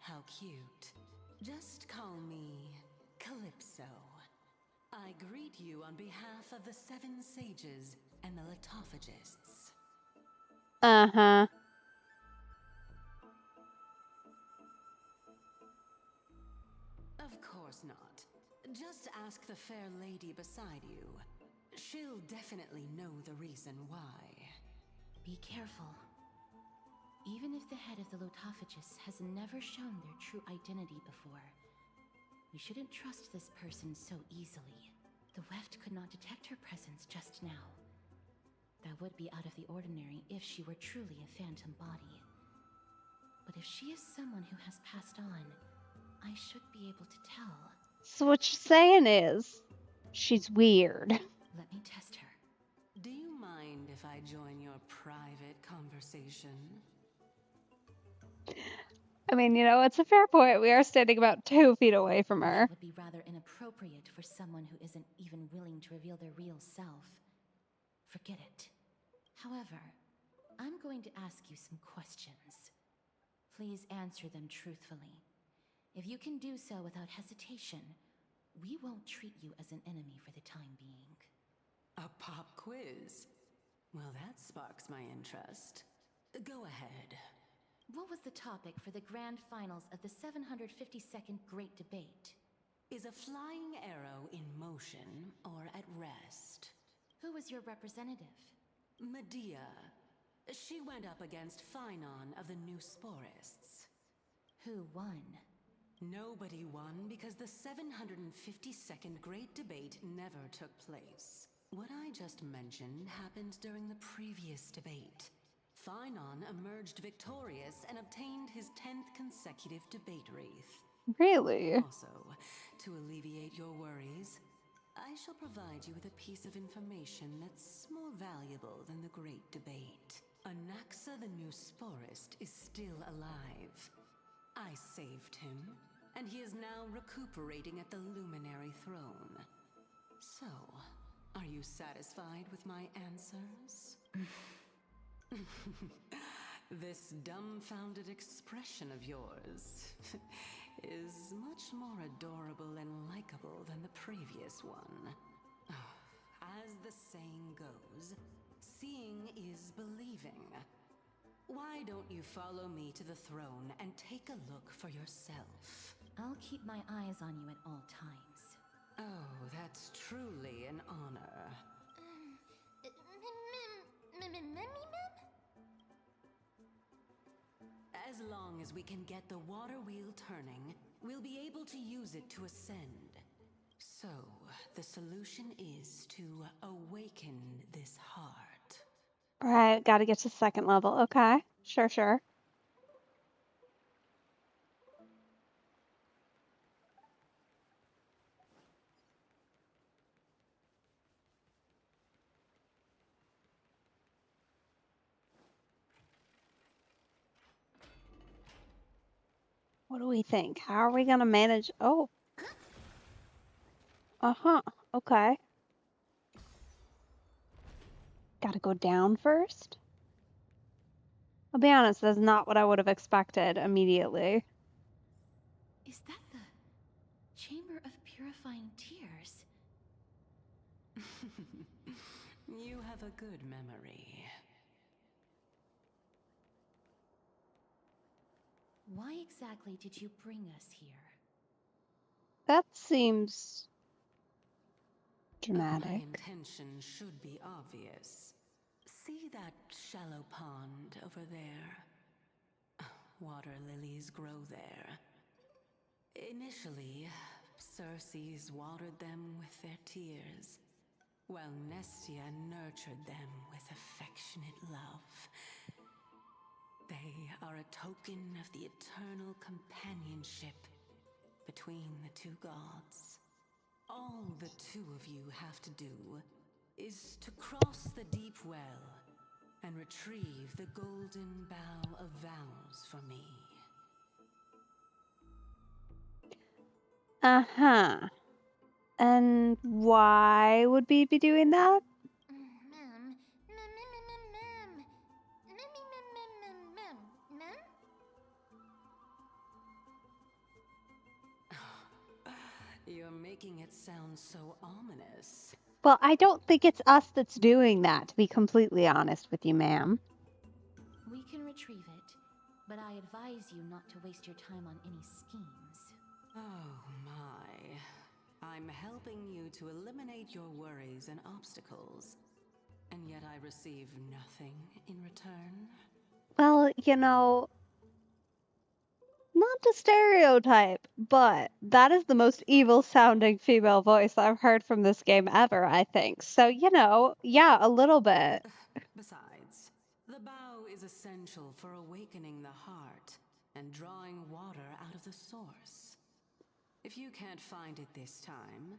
How cute. Just call me Calypso. I greet you on behalf of the 7 sages and the litophagists. Uh-huh. Of course not. Just ask the fair lady beside you. She'll definitely know the reason why. Be careful. Even if the head of the Lotophagus has never shown their true identity before, We shouldn't trust this person so easily. The weft could not detect her presence just now. That would be out of the ordinary if she were truly a phantom body. But if she is someone who has passed on, I should be able to tell. So what you're saying is, she's weird. Let me test her. Do you mind if I join your private conversation? I mean, you know, it's a fair point. We are standing about 2 feet away from her. That would be rather inappropriate for someone who isn't even willing to reveal their real self. Forget it. However, I'm going to ask you some questions. Please answer them truthfully. If you can do so without hesitation, we won't treat you as an enemy for the time being. A pop quiz? Well, that sparks my interest. Go ahead. What was the topic for the grand finals of the 752nd Great Debate? Is a flying arrow in motion or at rest? Who was your representative? Medea. She went up against Phynon of the New Sporists. Who won? Nobody won because the 752nd Great Debate never took place. What I just mentioned happened during the previous debate. Phynon emerged victorious and obtained his 10th consecutive debate wreath. Really? Also, to alleviate your worries, I shall provide you with a piece of information that's more valuable than the Great Debate. Anaxa the New Sporist is still alive. I saved him, and he is now recuperating at the Luminary Throne. So, are you satisfied with my answers? This dumbfounded expression of yours is much more adorable and likable than the previous one. As the saying goes, seeing is believing. Why don't you follow me to the throne and take a look for yourself? I'll keep my eyes on you at all times. Oh, that's truly an honor. As long as we can get the water wheel turning, we'll be able to use it to ascend. So, the solution is to awaken this heart. Right, gotta get to 2nd level. Okay, sure. What do we think? How are we gonna manage? Oh. Uh-huh, okay. Gotta go down first? I'll be honest, that's not what I would have expected immediately. Is that the Chamber of Purifying Tears? You have a good memory. Why exactly did you bring us here? That seems My dramatic. intention should be obvious. See that shallow pond over there? Water lilies grow there. Initially, Circes watered them with their tears, while Nestia nurtured them with affectionate love. They are a token of the eternal companionship between the two gods. All the two of you have to do is to cross the deep well and retrieve the golden bough of vows for me. Uh-huh. And why would we be doing that? You're making it sound so ominous. Well, I don't think it's us that's doing that, to be completely honest with you, ma'am. We can retrieve it, but I advise you not to waste your time on any schemes. Oh my. I'm helping you to eliminate your worries and obstacles, and yet I receive nothing in return? Well, you know, not to stereotype, but that is the most evil sounding female voice I've heard from this game ever, I think. So, you know, yeah, a little bit. Besides, the bow is essential for awakening the heart and drawing water out of the source. If you can't find it this time,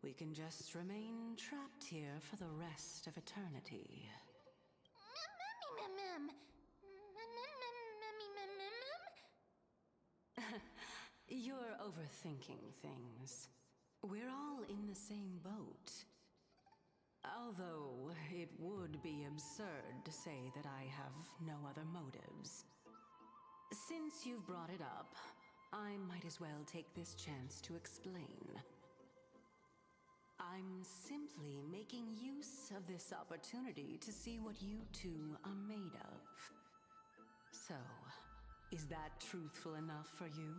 we can just remain trapped here for the rest of eternity. You're overthinking things. We're all in the same boat. Although it would be absurd to say that I have no other motives. Since you've brought it up, I might as well take this chance to explain. I'm simply making use of this opportunity to see what you two are made of. So, is that truthful enough for you?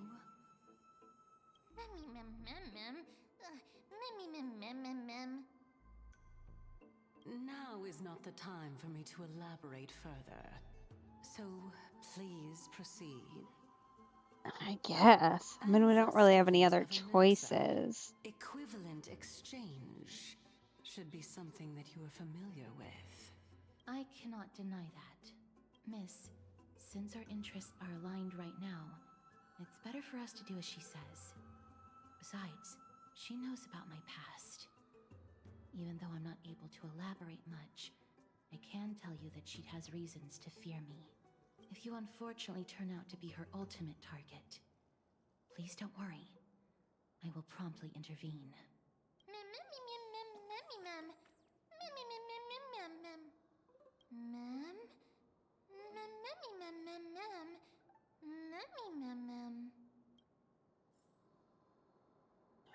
Now is not the time for me to elaborate further. So, please proceed. I guess. I mean, we don't really have any other choices. Equivalent exchange should be something that you are familiar with. I cannot deny that. Miss, since our interests are aligned right now, it's better for us to do as she says. Besides, she knows about my past. Even though I'm not able to elaborate much, I can tell you that she has reasons to fear me. If you unfortunately turn out to be her ultimate target, please don't worry. I will promptly intervene.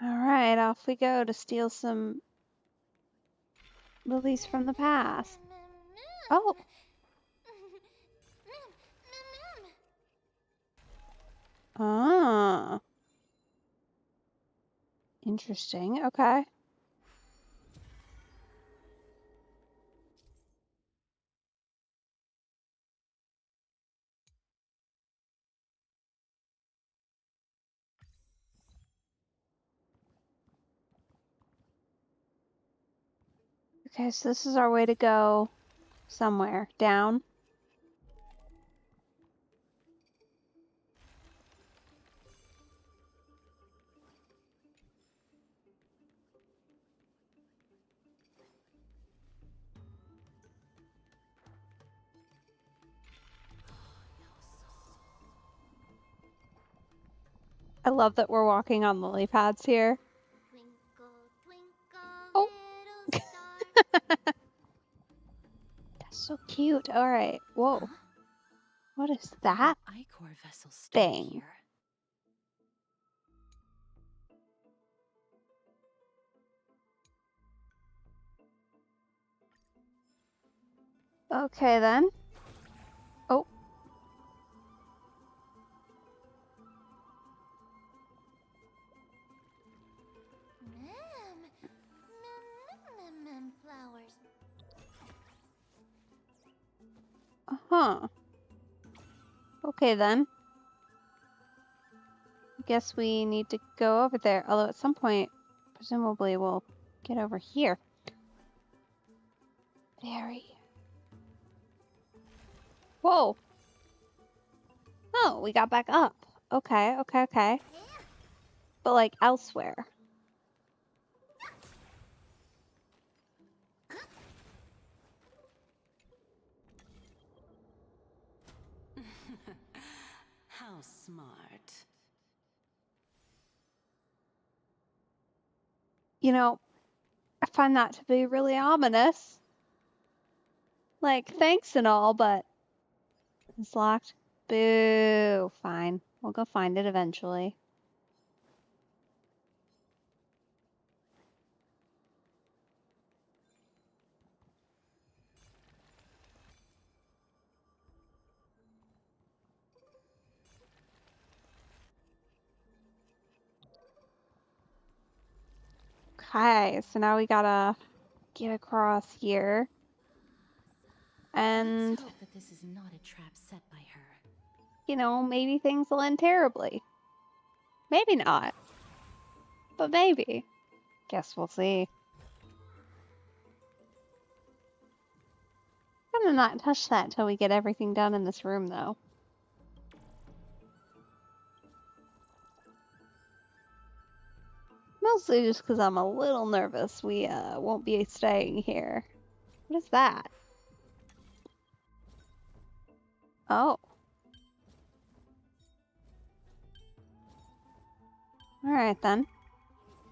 Alright, off we go to steal some lilies from the past. Oh! Ah. Interesting. Okay. Okay, so this is our way to go somewhere. Down. I love that we're walking on lily pads here. Twinkle, twinkle, Oh. little star. That's so cute. Alright. Whoa. Huh? What is that Ichor vessel stored thing? here. Okay then. Oh. Flowers. Uh-huh. Okay then. Guess we need to go over there. Although at some point, presumably we'll get over here. Very. Whoa. Oh, we got back up. Okay, okay, okay. But like elsewhere. How smart. You know, I find that to be really ominous. Like, thanks and all, but it's locked. Boo. Fine. We'll go find it eventually. Okay, so now we gotta get across here. And, Let's hope that this is not a trap set by her. you know, maybe things will end terribly. Maybe not. But maybe. Guess we'll see. I'm gonna not touch that until we get everything done in this room, though. Mostly just because I'm a little nervous we won't be staying here. What is that? Oh. Alright then.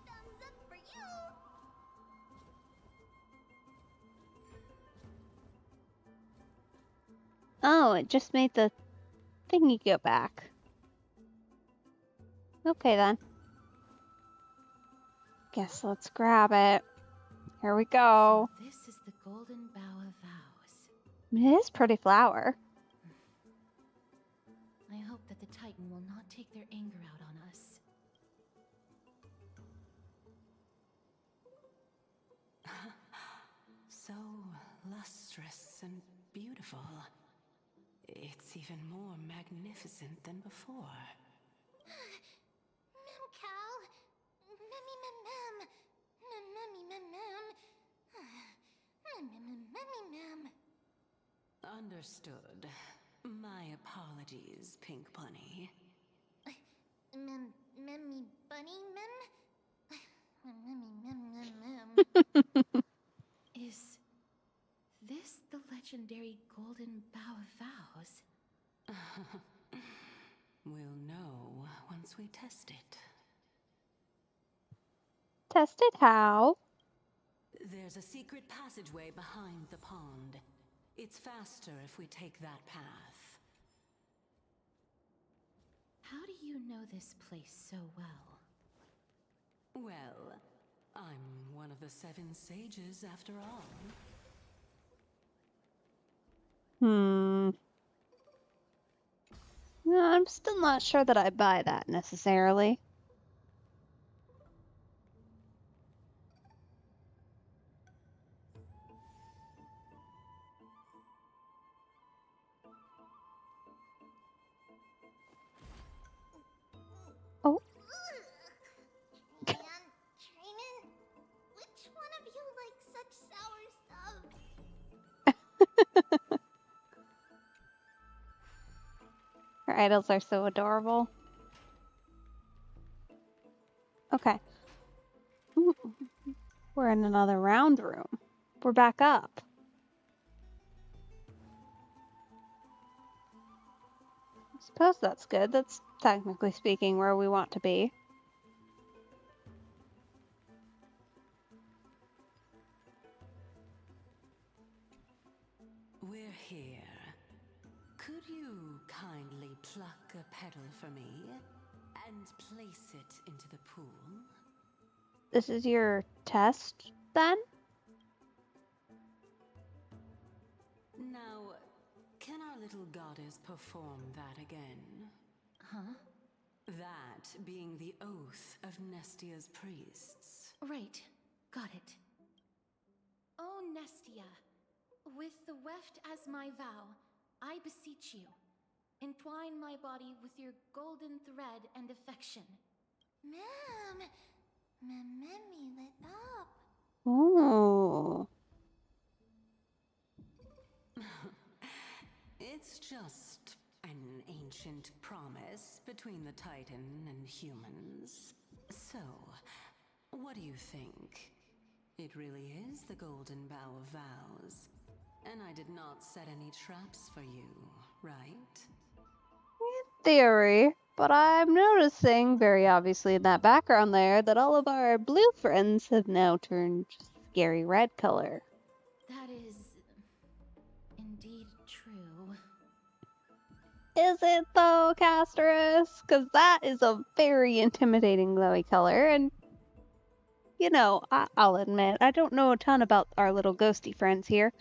Thumbs up for you. Oh, it just made the thingy go back. Okay then. Guess let's grab it. Here we go. So this is the Golden Bough of Vows. It is pretty flower. I hope that the Titan will not take their anger out on us. So lustrous and beautiful. It's even more magnificent than before. Mem Cal. Memmy mem mem. Memmy mem mem. Memmy mem. Understood. My apologies, Pink Bunny. Memmy bunny mem. Memmy mem mem mem. Is this the legendary Golden Bough of Vows? We'll know once we test it. Test it how? There's a secret passageway behind the pond. It's faster if we take that path. How do you know this place so well? Well, I'm one of the 7 sages after all. No, I'm still not sure that I buy that necessarily. Oh. And Training? Which one of you likes such sour stuff? Her idols are so adorable. Okay. Ooh, we're in another round room. We're back up. I suppose that's good. That's technically speaking where we want to be. We're here. Could you kindly pluck a petal for me and place it into the pool? This is your test, then? Now, can our little goddess perform that again? Huh? That being the oath of Nestia's priests. Right. Got it. O Nestia, with the weft as my vow, I beseech you, entwine my body with your golden thread and affection. Mem. Memmy lit up. Ooh. It's just an ancient promise between the Titan and humans. So, what do you think? It really is the Golden Bough of Vows. And I did not set any traps for you, right? In theory, but I'm noticing very obviously in that background there that all of our blue friends have now turned scary red color. That is indeed true. Is it though, Casterus? Because that is a very intimidating glowy color, and you know, I'll admit, I don't know a ton about our little ghosty friends here,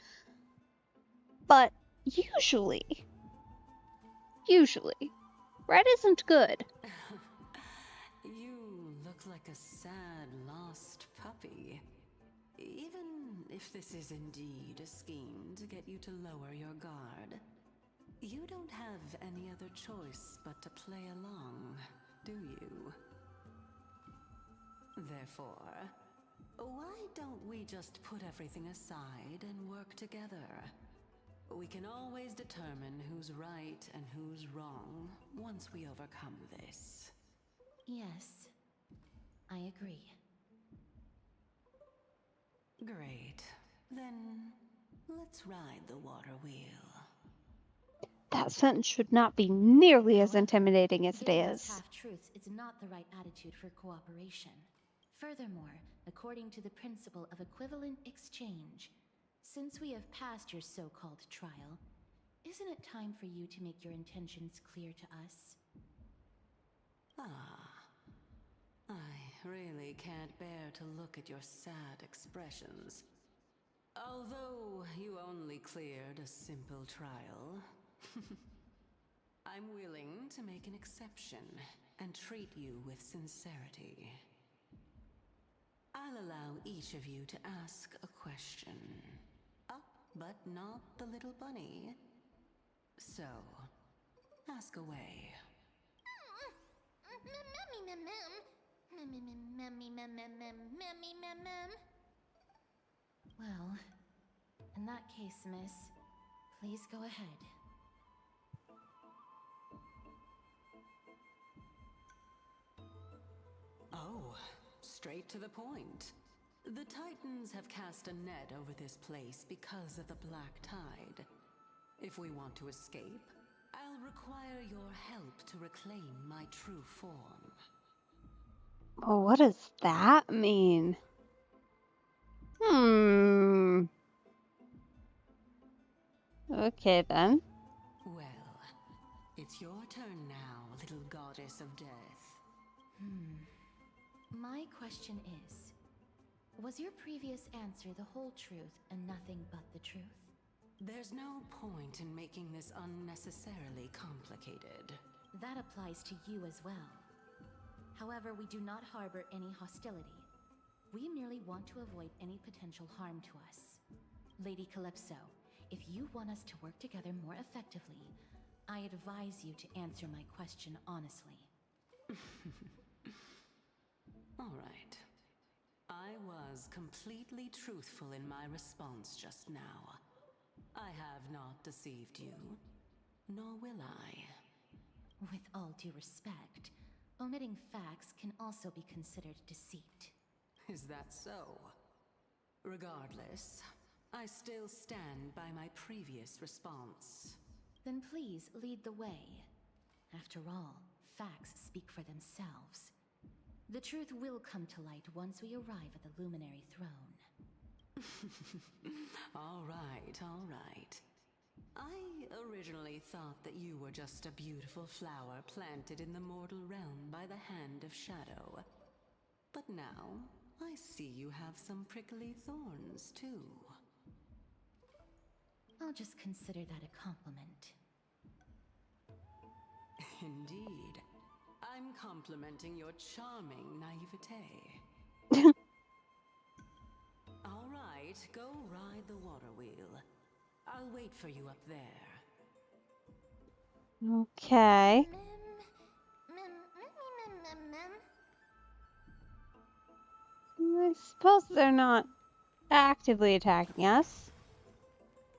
but usually, red isn't good. You look like a sad, lost puppy. Even if this is indeed a scheme to get you to lower your guard, you don't have any other choice but to play along, do you? Therefore, why don't we just put everything aside and work together? We can always determine who's right and who's wrong once we overcome this. Yes, I agree. Great. Then, let's ride the water wheel. That sentence should not be nearly as However, intimidating as it giving us is. half-truths is not the right attitude for cooperation. Furthermore, according to the principle of equivalent exchange, since we have passed your so-called trial, isn't it time for you to make your intentions clear to us? I really can't bear to look at your sad expressions. Although you only cleared a simple trial, I'm willing to make an exception and treat you with sincerity. I'll allow each of you to ask a question. But not the little bunny. So, ask away. Well, in that case, miss, please go ahead. Oh, straight to the point. The Titans have cast a net over this place because of the Black Tide. If we want to escape, I'll require your help to reclaim my true form. Well, what does that mean? Okay then. Well, it's your turn now, little goddess of death. My question is, was your previous answer the whole truth and nothing but the truth? There's no point in making this unnecessarily complicated. That applies to you as well. However, we do not harbor any hostility. We merely want to avoid any potential harm to us. Lady Calypso, if you want us to work together more effectively, I advise you to answer my question honestly. All right. I was completely truthful in my response just now. I have not deceived you, nor will I. With all due respect, omitting facts can also be considered deceit. Is that so? Regardless, I still stand by my previous response. Then please lead the way. After all, facts speak for themselves. The truth will come to light once we arrive at the Luminary Throne. All right, all right. I originally thought that you were just a beautiful flower planted in the mortal realm by the hand of Shadow. But now, I see you have some prickly thorns, too. I'll just consider that a compliment. Indeed. I'm complimenting your charming naivete. All right, go ride the water wheel. I'll wait for you up there. Okay. I suppose they're not actively attacking us.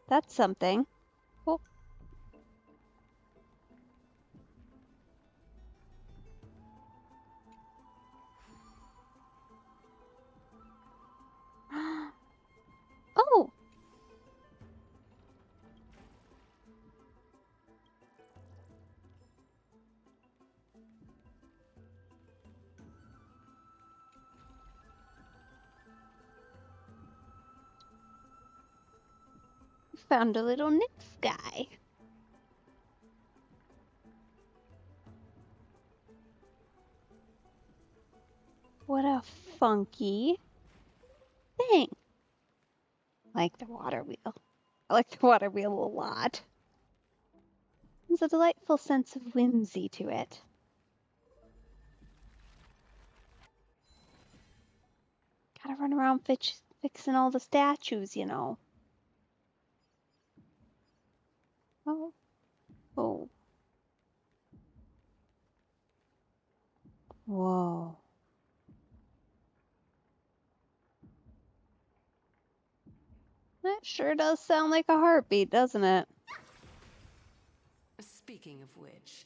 That's something. Oh. Oh! Found a little nymph guy. What a funky thing. I like the water wheel. I like the water wheel a lot. There's a delightful sense of whimsy to it. Gotta run around fixing all the statues, you know. Oh. Oh. Whoa. That sure does sound like a heartbeat, doesn't it? Speaking of which,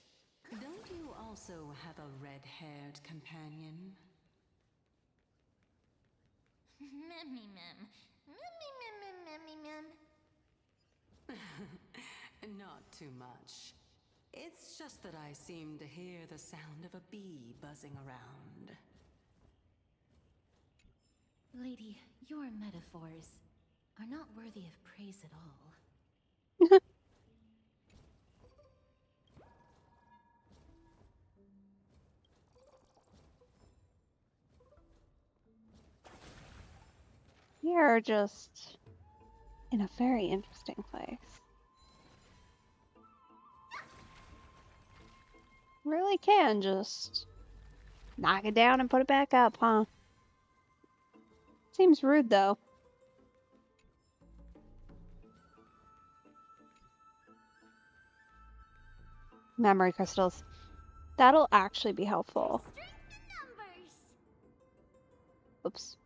don't you also have a red-haired companion? Memmy mem. Memmy mem mem memmy mem. Not too much. It's just that I seem to hear the sound of a bee buzzing around. Lady, your metaphors are not worthy of praise at all. You're just in a very interesting place. Really can just knock it down and put it back up, huh? Seems rude, though. Memory crystals. That'll actually be helpful. Strength in numbers. Oops.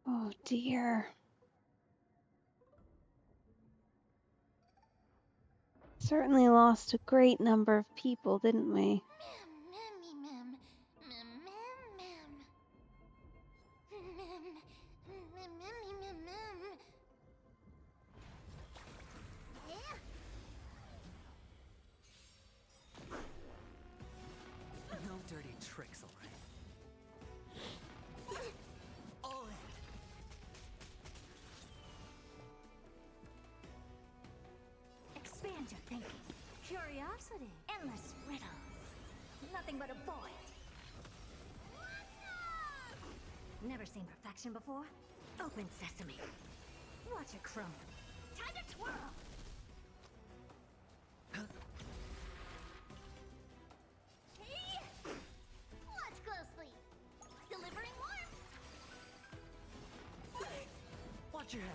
Oh dear. Certainly lost a great number of people, didn't we? Memmy mem. Mem mem mem. Mem. Memmy mem mem. Yeah. No dirty tricks, alright? All in. Expand your thinking. Curiosity. Endless riddles. Nothing but a void. Never seen perfection before? Open sesame. Watch it crumble. Time to twirl! Hey! Watch closely. Delivering warmth. Watch your head.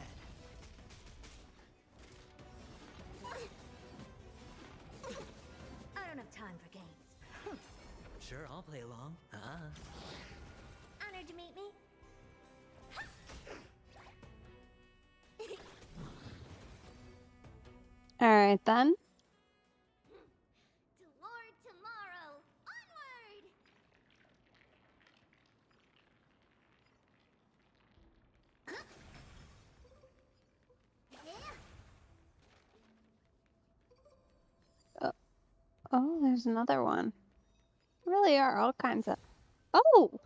I don't have time for games. Sure, I'll play along. Honored to meet me. Alright then. To Lord tomorrow. Onward! Yeah. Oh, there's another one. Really are all kinds of... Oh!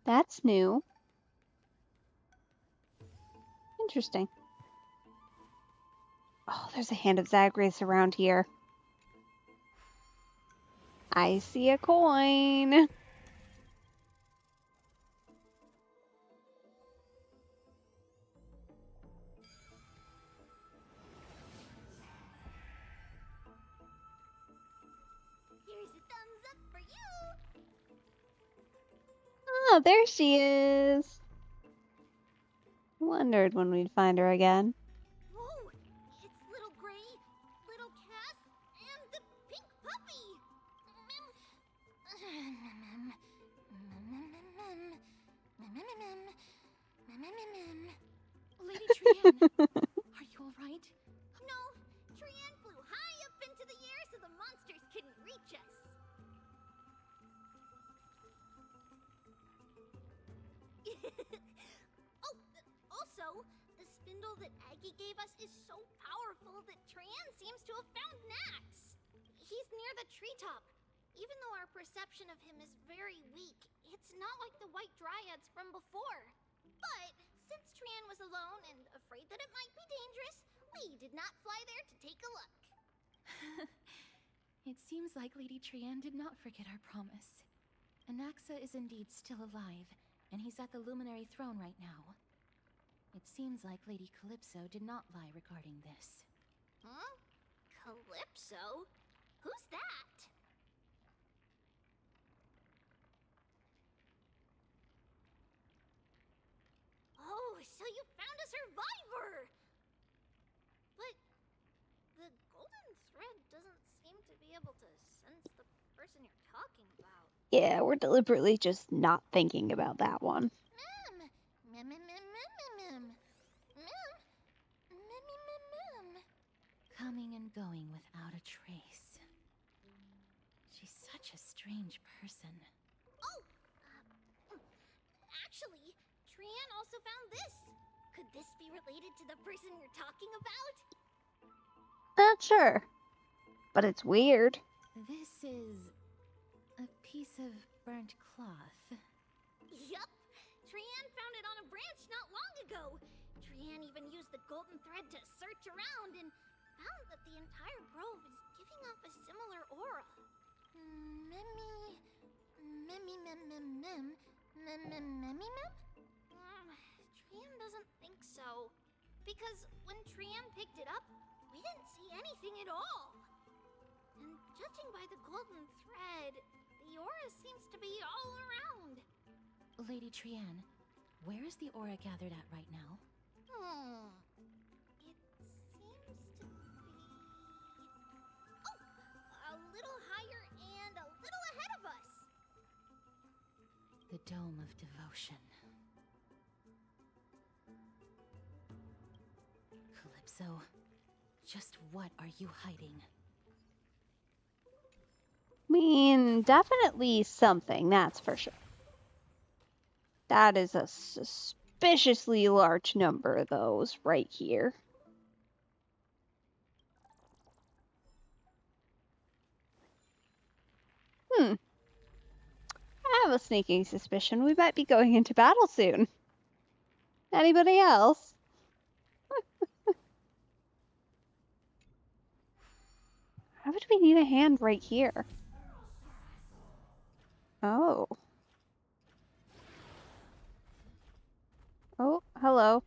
That's new. Interesting. Oh, there's a hand of Zagreus around here. I see a coin. Here's a thumbs up for you. Oh, there she is. Wondered when we'd find her again. Whoa! It's little Gray, little Cass, and the pink puppy. Lady Trienne, are you all right? No, Trian flew high up into the air so the monsters couldn't reach us. Oh, also, the spindle that Aggie gave us is so powerful that Trian seems to have found Nax. He's near the treetop. Even though our perception of him is very weak, it's not like the White Dryads from before. But since Trian was alone and afraid that it might be dangerous, we did not fly there to take a look. It seems like Lady Trian did not forget our promise. Anaxa is indeed still alive, and he's at the Luminary Throne right now. It seems like Lady Calypso did not lie regarding this. Huh? Calypso? Who's that? Oh, so you found a survivor! But the golden thread doesn't seem to be able to sense the person you're talking about. Yeah, we're deliberately just not thinking about that one. Mem! Mem, mem, mem, mem, mem, mem. Mem! Mem, mem, mem, mem. Coming and going without a trace. She's such a strange person. Oh! Actually, Trian also found this. Could this be related to the person you're talking about? Not sure. But it's weird. This is a piece of burnt cloth. Yup. Trian found it on a branch not long ago. Trian even used the golden thread to search around and found that the entire grove is giving off a similar aura. Memmy... Memmy mem mem mem... Mem mem memmy mem? Trian doesn't think so. Because when Trian picked it up, we didn't see anything at all. And judging by the golden thread, the aura seems to be all around. Lady Trian, where is the aura gathered at right now? It seems to be... Oh! A little higher and a little ahead of us! The Dome of Devotion. Calypso, just what are you hiding? I mean, definitely something, that's for sure. That is a suspiciously large number of those right here. I have a sneaking suspicion we might be going into battle soon. Anybody else? Why would we need a hand right here? Oh. Oh, hello.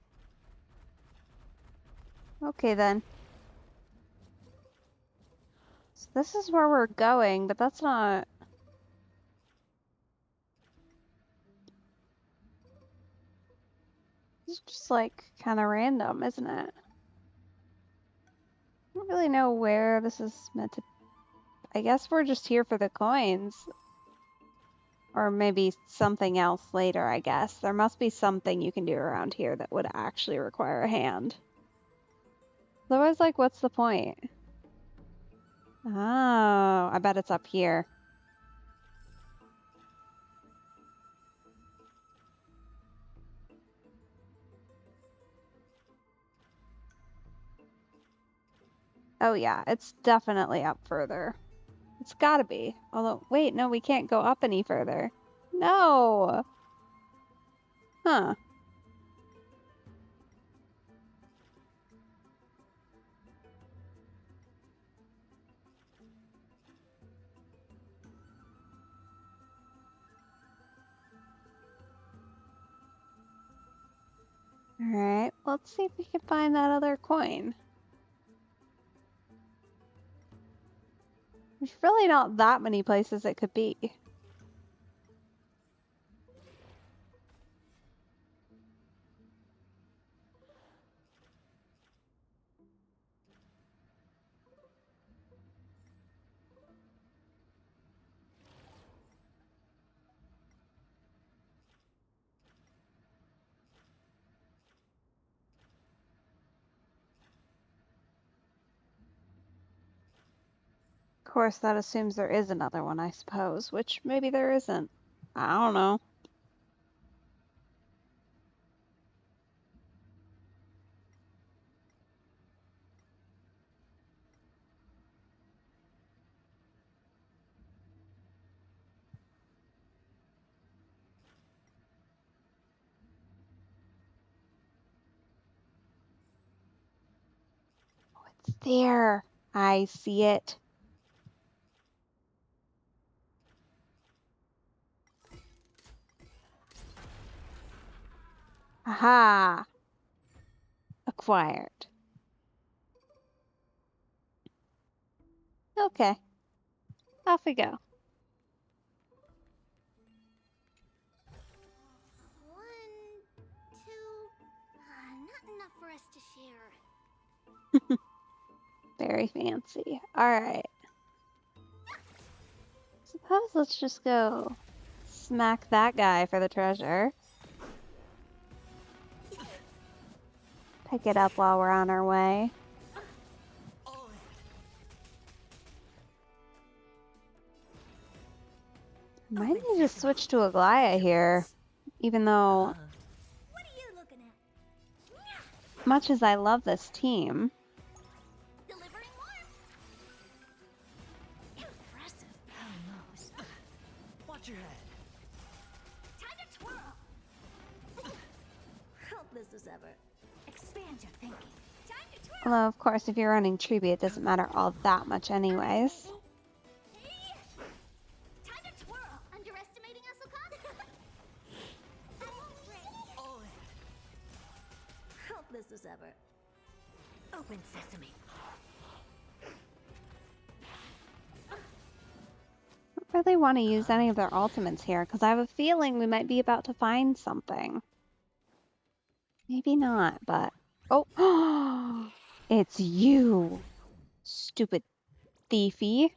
Okay then. So this is where we're going, but that's not... It's just like kind of random, isn't it? I don't really know where this is meant to... I guess we're just here for the coins. Or maybe something else later, I guess. There must be something you can do around here that would actually require a hand. Otherwise, like, what's the point? Oh, I bet it's up here. Oh yeah, it's definitely up further. It's gotta be. Although, wait, no, we can't go up any further. No! Huh. Alright, let's see if we can find that other coin. There's really not that many places it could be. Of course, that assumes there is another one, I suppose, which maybe there isn't. I don't know. Oh, it's there. I see it. Aha! Acquired. Okay, off we go. One, two. Not enough for us to share. Very fancy. Alright. Suppose let's just go smack that guy for the treasure. Pick it up while we're on our way. Might need to switch to a Glaya here, even though, What are you looking at? much as I love this team, Delivering warmth. Impressive. Almost. Watch your head. Time to twirl. Helpless as ever. Expand your thinking. Time to twirl. although of course if you're running Tribute it doesn't matter all that much anyways. Time to twirl. Underestimating us, Okada? I won't break. Helpless as ever. Open sesame. I don't really want to use any of their ultimates here because I have a feeling we might be about to find something. Maybe not, but... Oh! It's you! Stupid thiefy.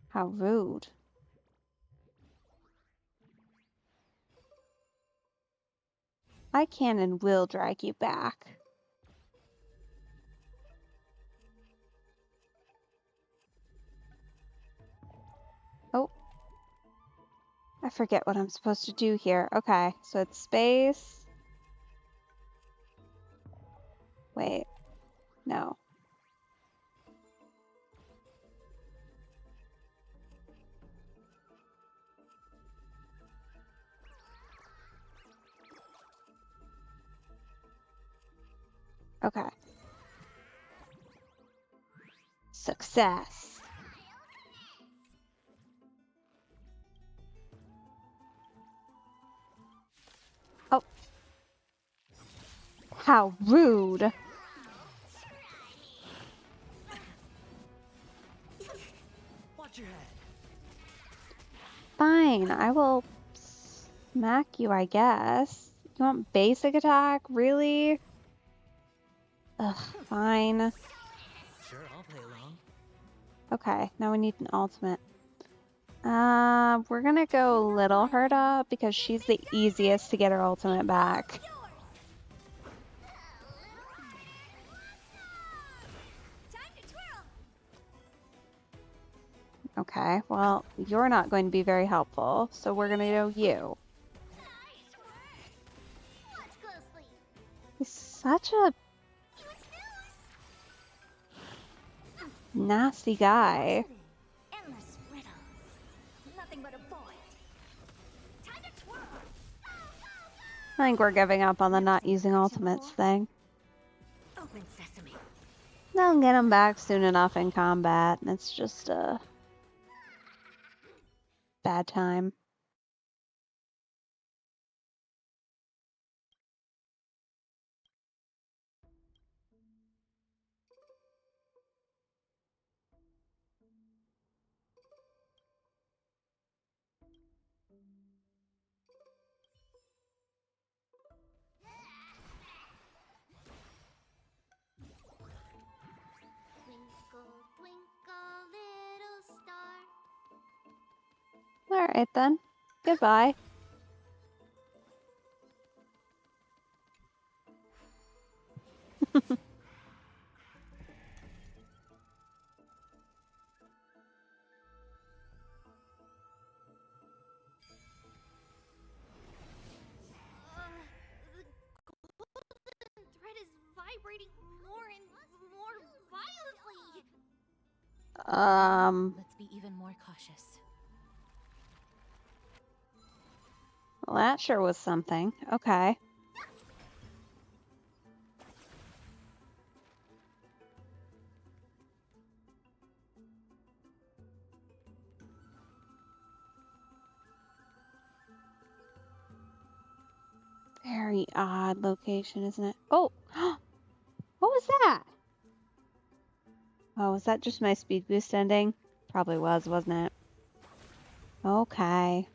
How rude. I can and will drag you back. Oh. I forget what I'm supposed to do here. Okay, so it's space. Wait. No. Okay. Success. Oh. How rude. Watch your head. Fine, I will smack you, I guess. You want basic attack? Really? Ugh, fine. Sure, I'll play along. Okay, now we need an ultimate. We're gonna go Little Herda because she's the easiest to get her ultimate back. Time to twirl. Okay, well, you're not going to be very helpful, so we're gonna go you. Nice work. Watch closely. He's such a nasty guy. Endless riddles. Nothing but a void. Time to twirl. I think we're giving up on the not using ultimates thing. Open sesame. They'll get him back soon enough in combat, and it's just a bad time. Twinkle, twinkle, little star. Alright then. Goodbye. vibrating more and more violently. Let's be even more cautious. Well, that sure was something. Okay. Very odd location, isn't it? Oh! What was that? Oh, was that just my speed boost ending? Probably was, wasn't it? Okay.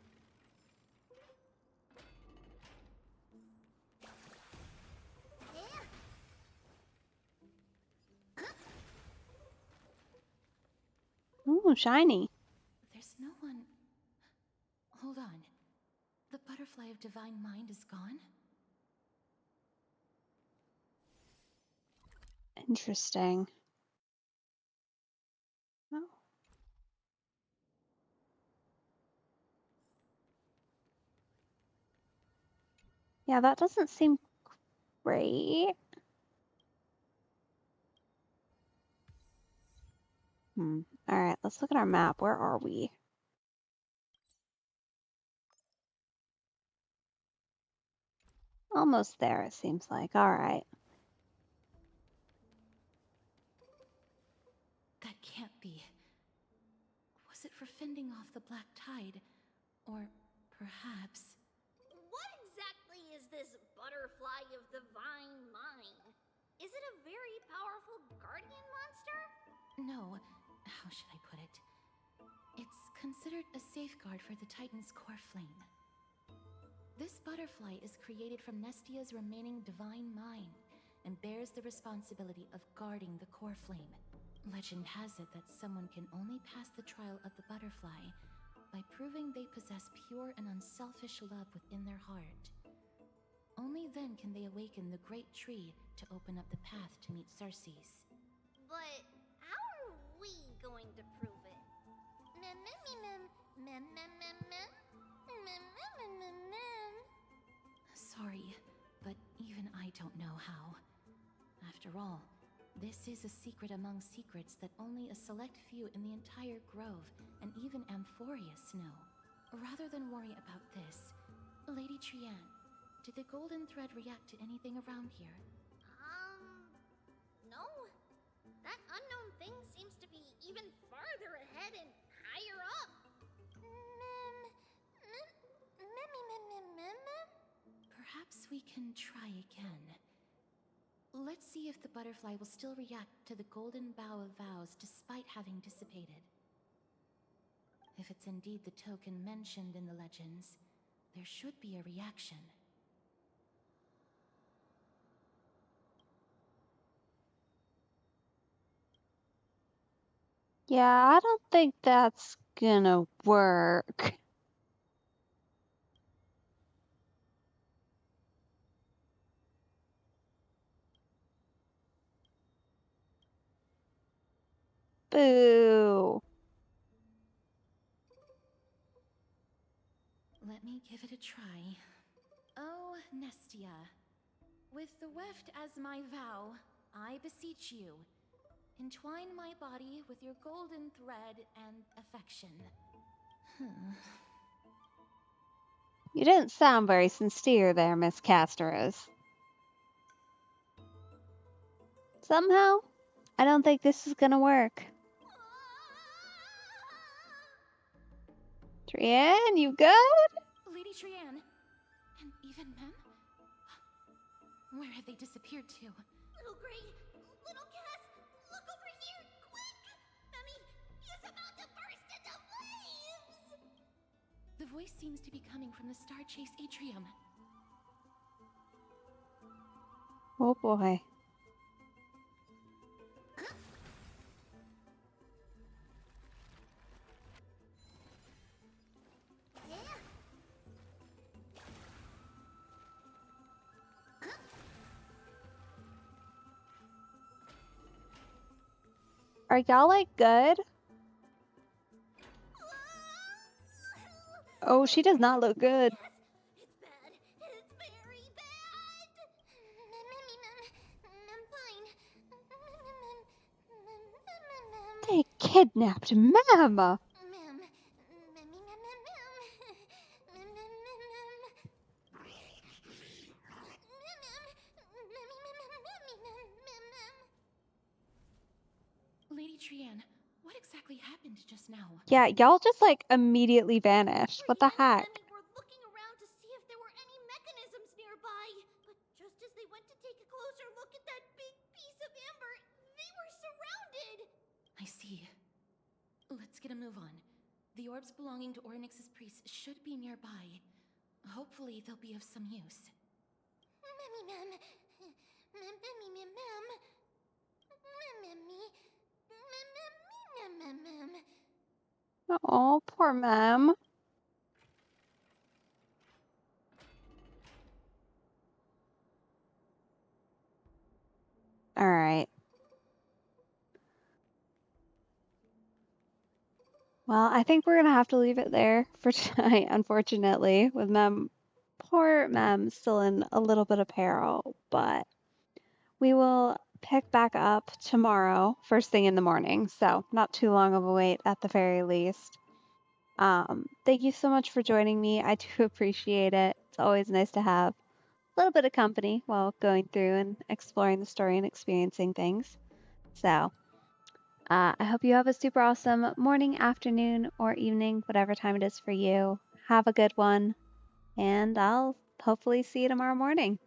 Ooh, shiny. There's no one... Hold on. The butterfly of divine mind is gone? Interesting. Oh. Yeah, that doesn't seem great. Alright, let's look at our map. Where are we? Almost there, it seems like. Alright. That can't be. Was it for fending off the black tide? Or perhaps... What exactly is this butterfly of divine mind? Is it a very powerful guardian monster? No, how should I put it? It's considered a safeguard for the Titan's core flame. This butterfly is created from Nestia's remaining divine mind and bears the responsibility of guarding the core flame. Legend has it that someone can only pass the trial of the butterfly by proving they possess pure and unselfish love within their heart. Only then can they awaken the great tree to open up the path to meet Cersei's. But how are we going to prove it? Mem mem mem mem mem mem mem mem mem mem mem. Sorry, but even I don't know how. After all, this is a secret among secrets that only a select few in the entire grove and even Amphorius know. Rather than worry about this, Lady Trianne, did the golden thread react to anything around here? No. That unknown thing seems to be even farther ahead and higher up. Perhaps we can try again. Let's see if the butterfly will still react to the golden bough of vows despite having dissipated. If it's indeed the token mentioned in the legends, there should be a reaction. Yeah, I don't think that's gonna work. Boo. Let me give it a try. Oh, Nestia. With the weft as my vow, I beseech you, entwine my body with your golden thread and affection. You didn't sound very sincere there, Miss Casteros. Somehow, I don't think this is gonna work. Trianne, you good? Lady Trianne, and even Mem? Where have they disappeared to? Little Gray, little Cass, look over here, quick! Memmy, he's about to burst into flames! The voice seems to be coming from the Star Chase atrium. Oh boy. Are y'all like good? Oh, she does not look good. Yes, it's bad. It's very bad. I'm fine. kidnapped Mem. Ma'am. Ma'am. Lady Trian, what exactly happened just now? Yeah, y'all just like immediately vanished. What the heck? Lemmy were looking around to see if there were any mechanisms nearby. But just as they went to take a closer look at that big piece of amber, they were surrounded. I see. Let's get a move on. The orbs belonging to Ornyx's priests should be nearby. Hopefully, they'll be of some use. Memmy, ma'am. Memmy, ma'am. Memmy. Ma'am. Oh, poor Mem. All right. Well, I think we're gonna have to leave it there for tonight, unfortunately, with Mem. Poor Mem still in a little bit of peril, but we will pick back up tomorrow, first thing in the morning, so not too long of a wait at the very least. Thank you so much for joining me. I do appreciate it. It's always nice to have a little bit of company while going through and exploring the story and experiencing things. So, I hope you have a super awesome morning, afternoon, or evening, whatever time it is for you. Have a good one, and I'll hopefully see you tomorrow morning.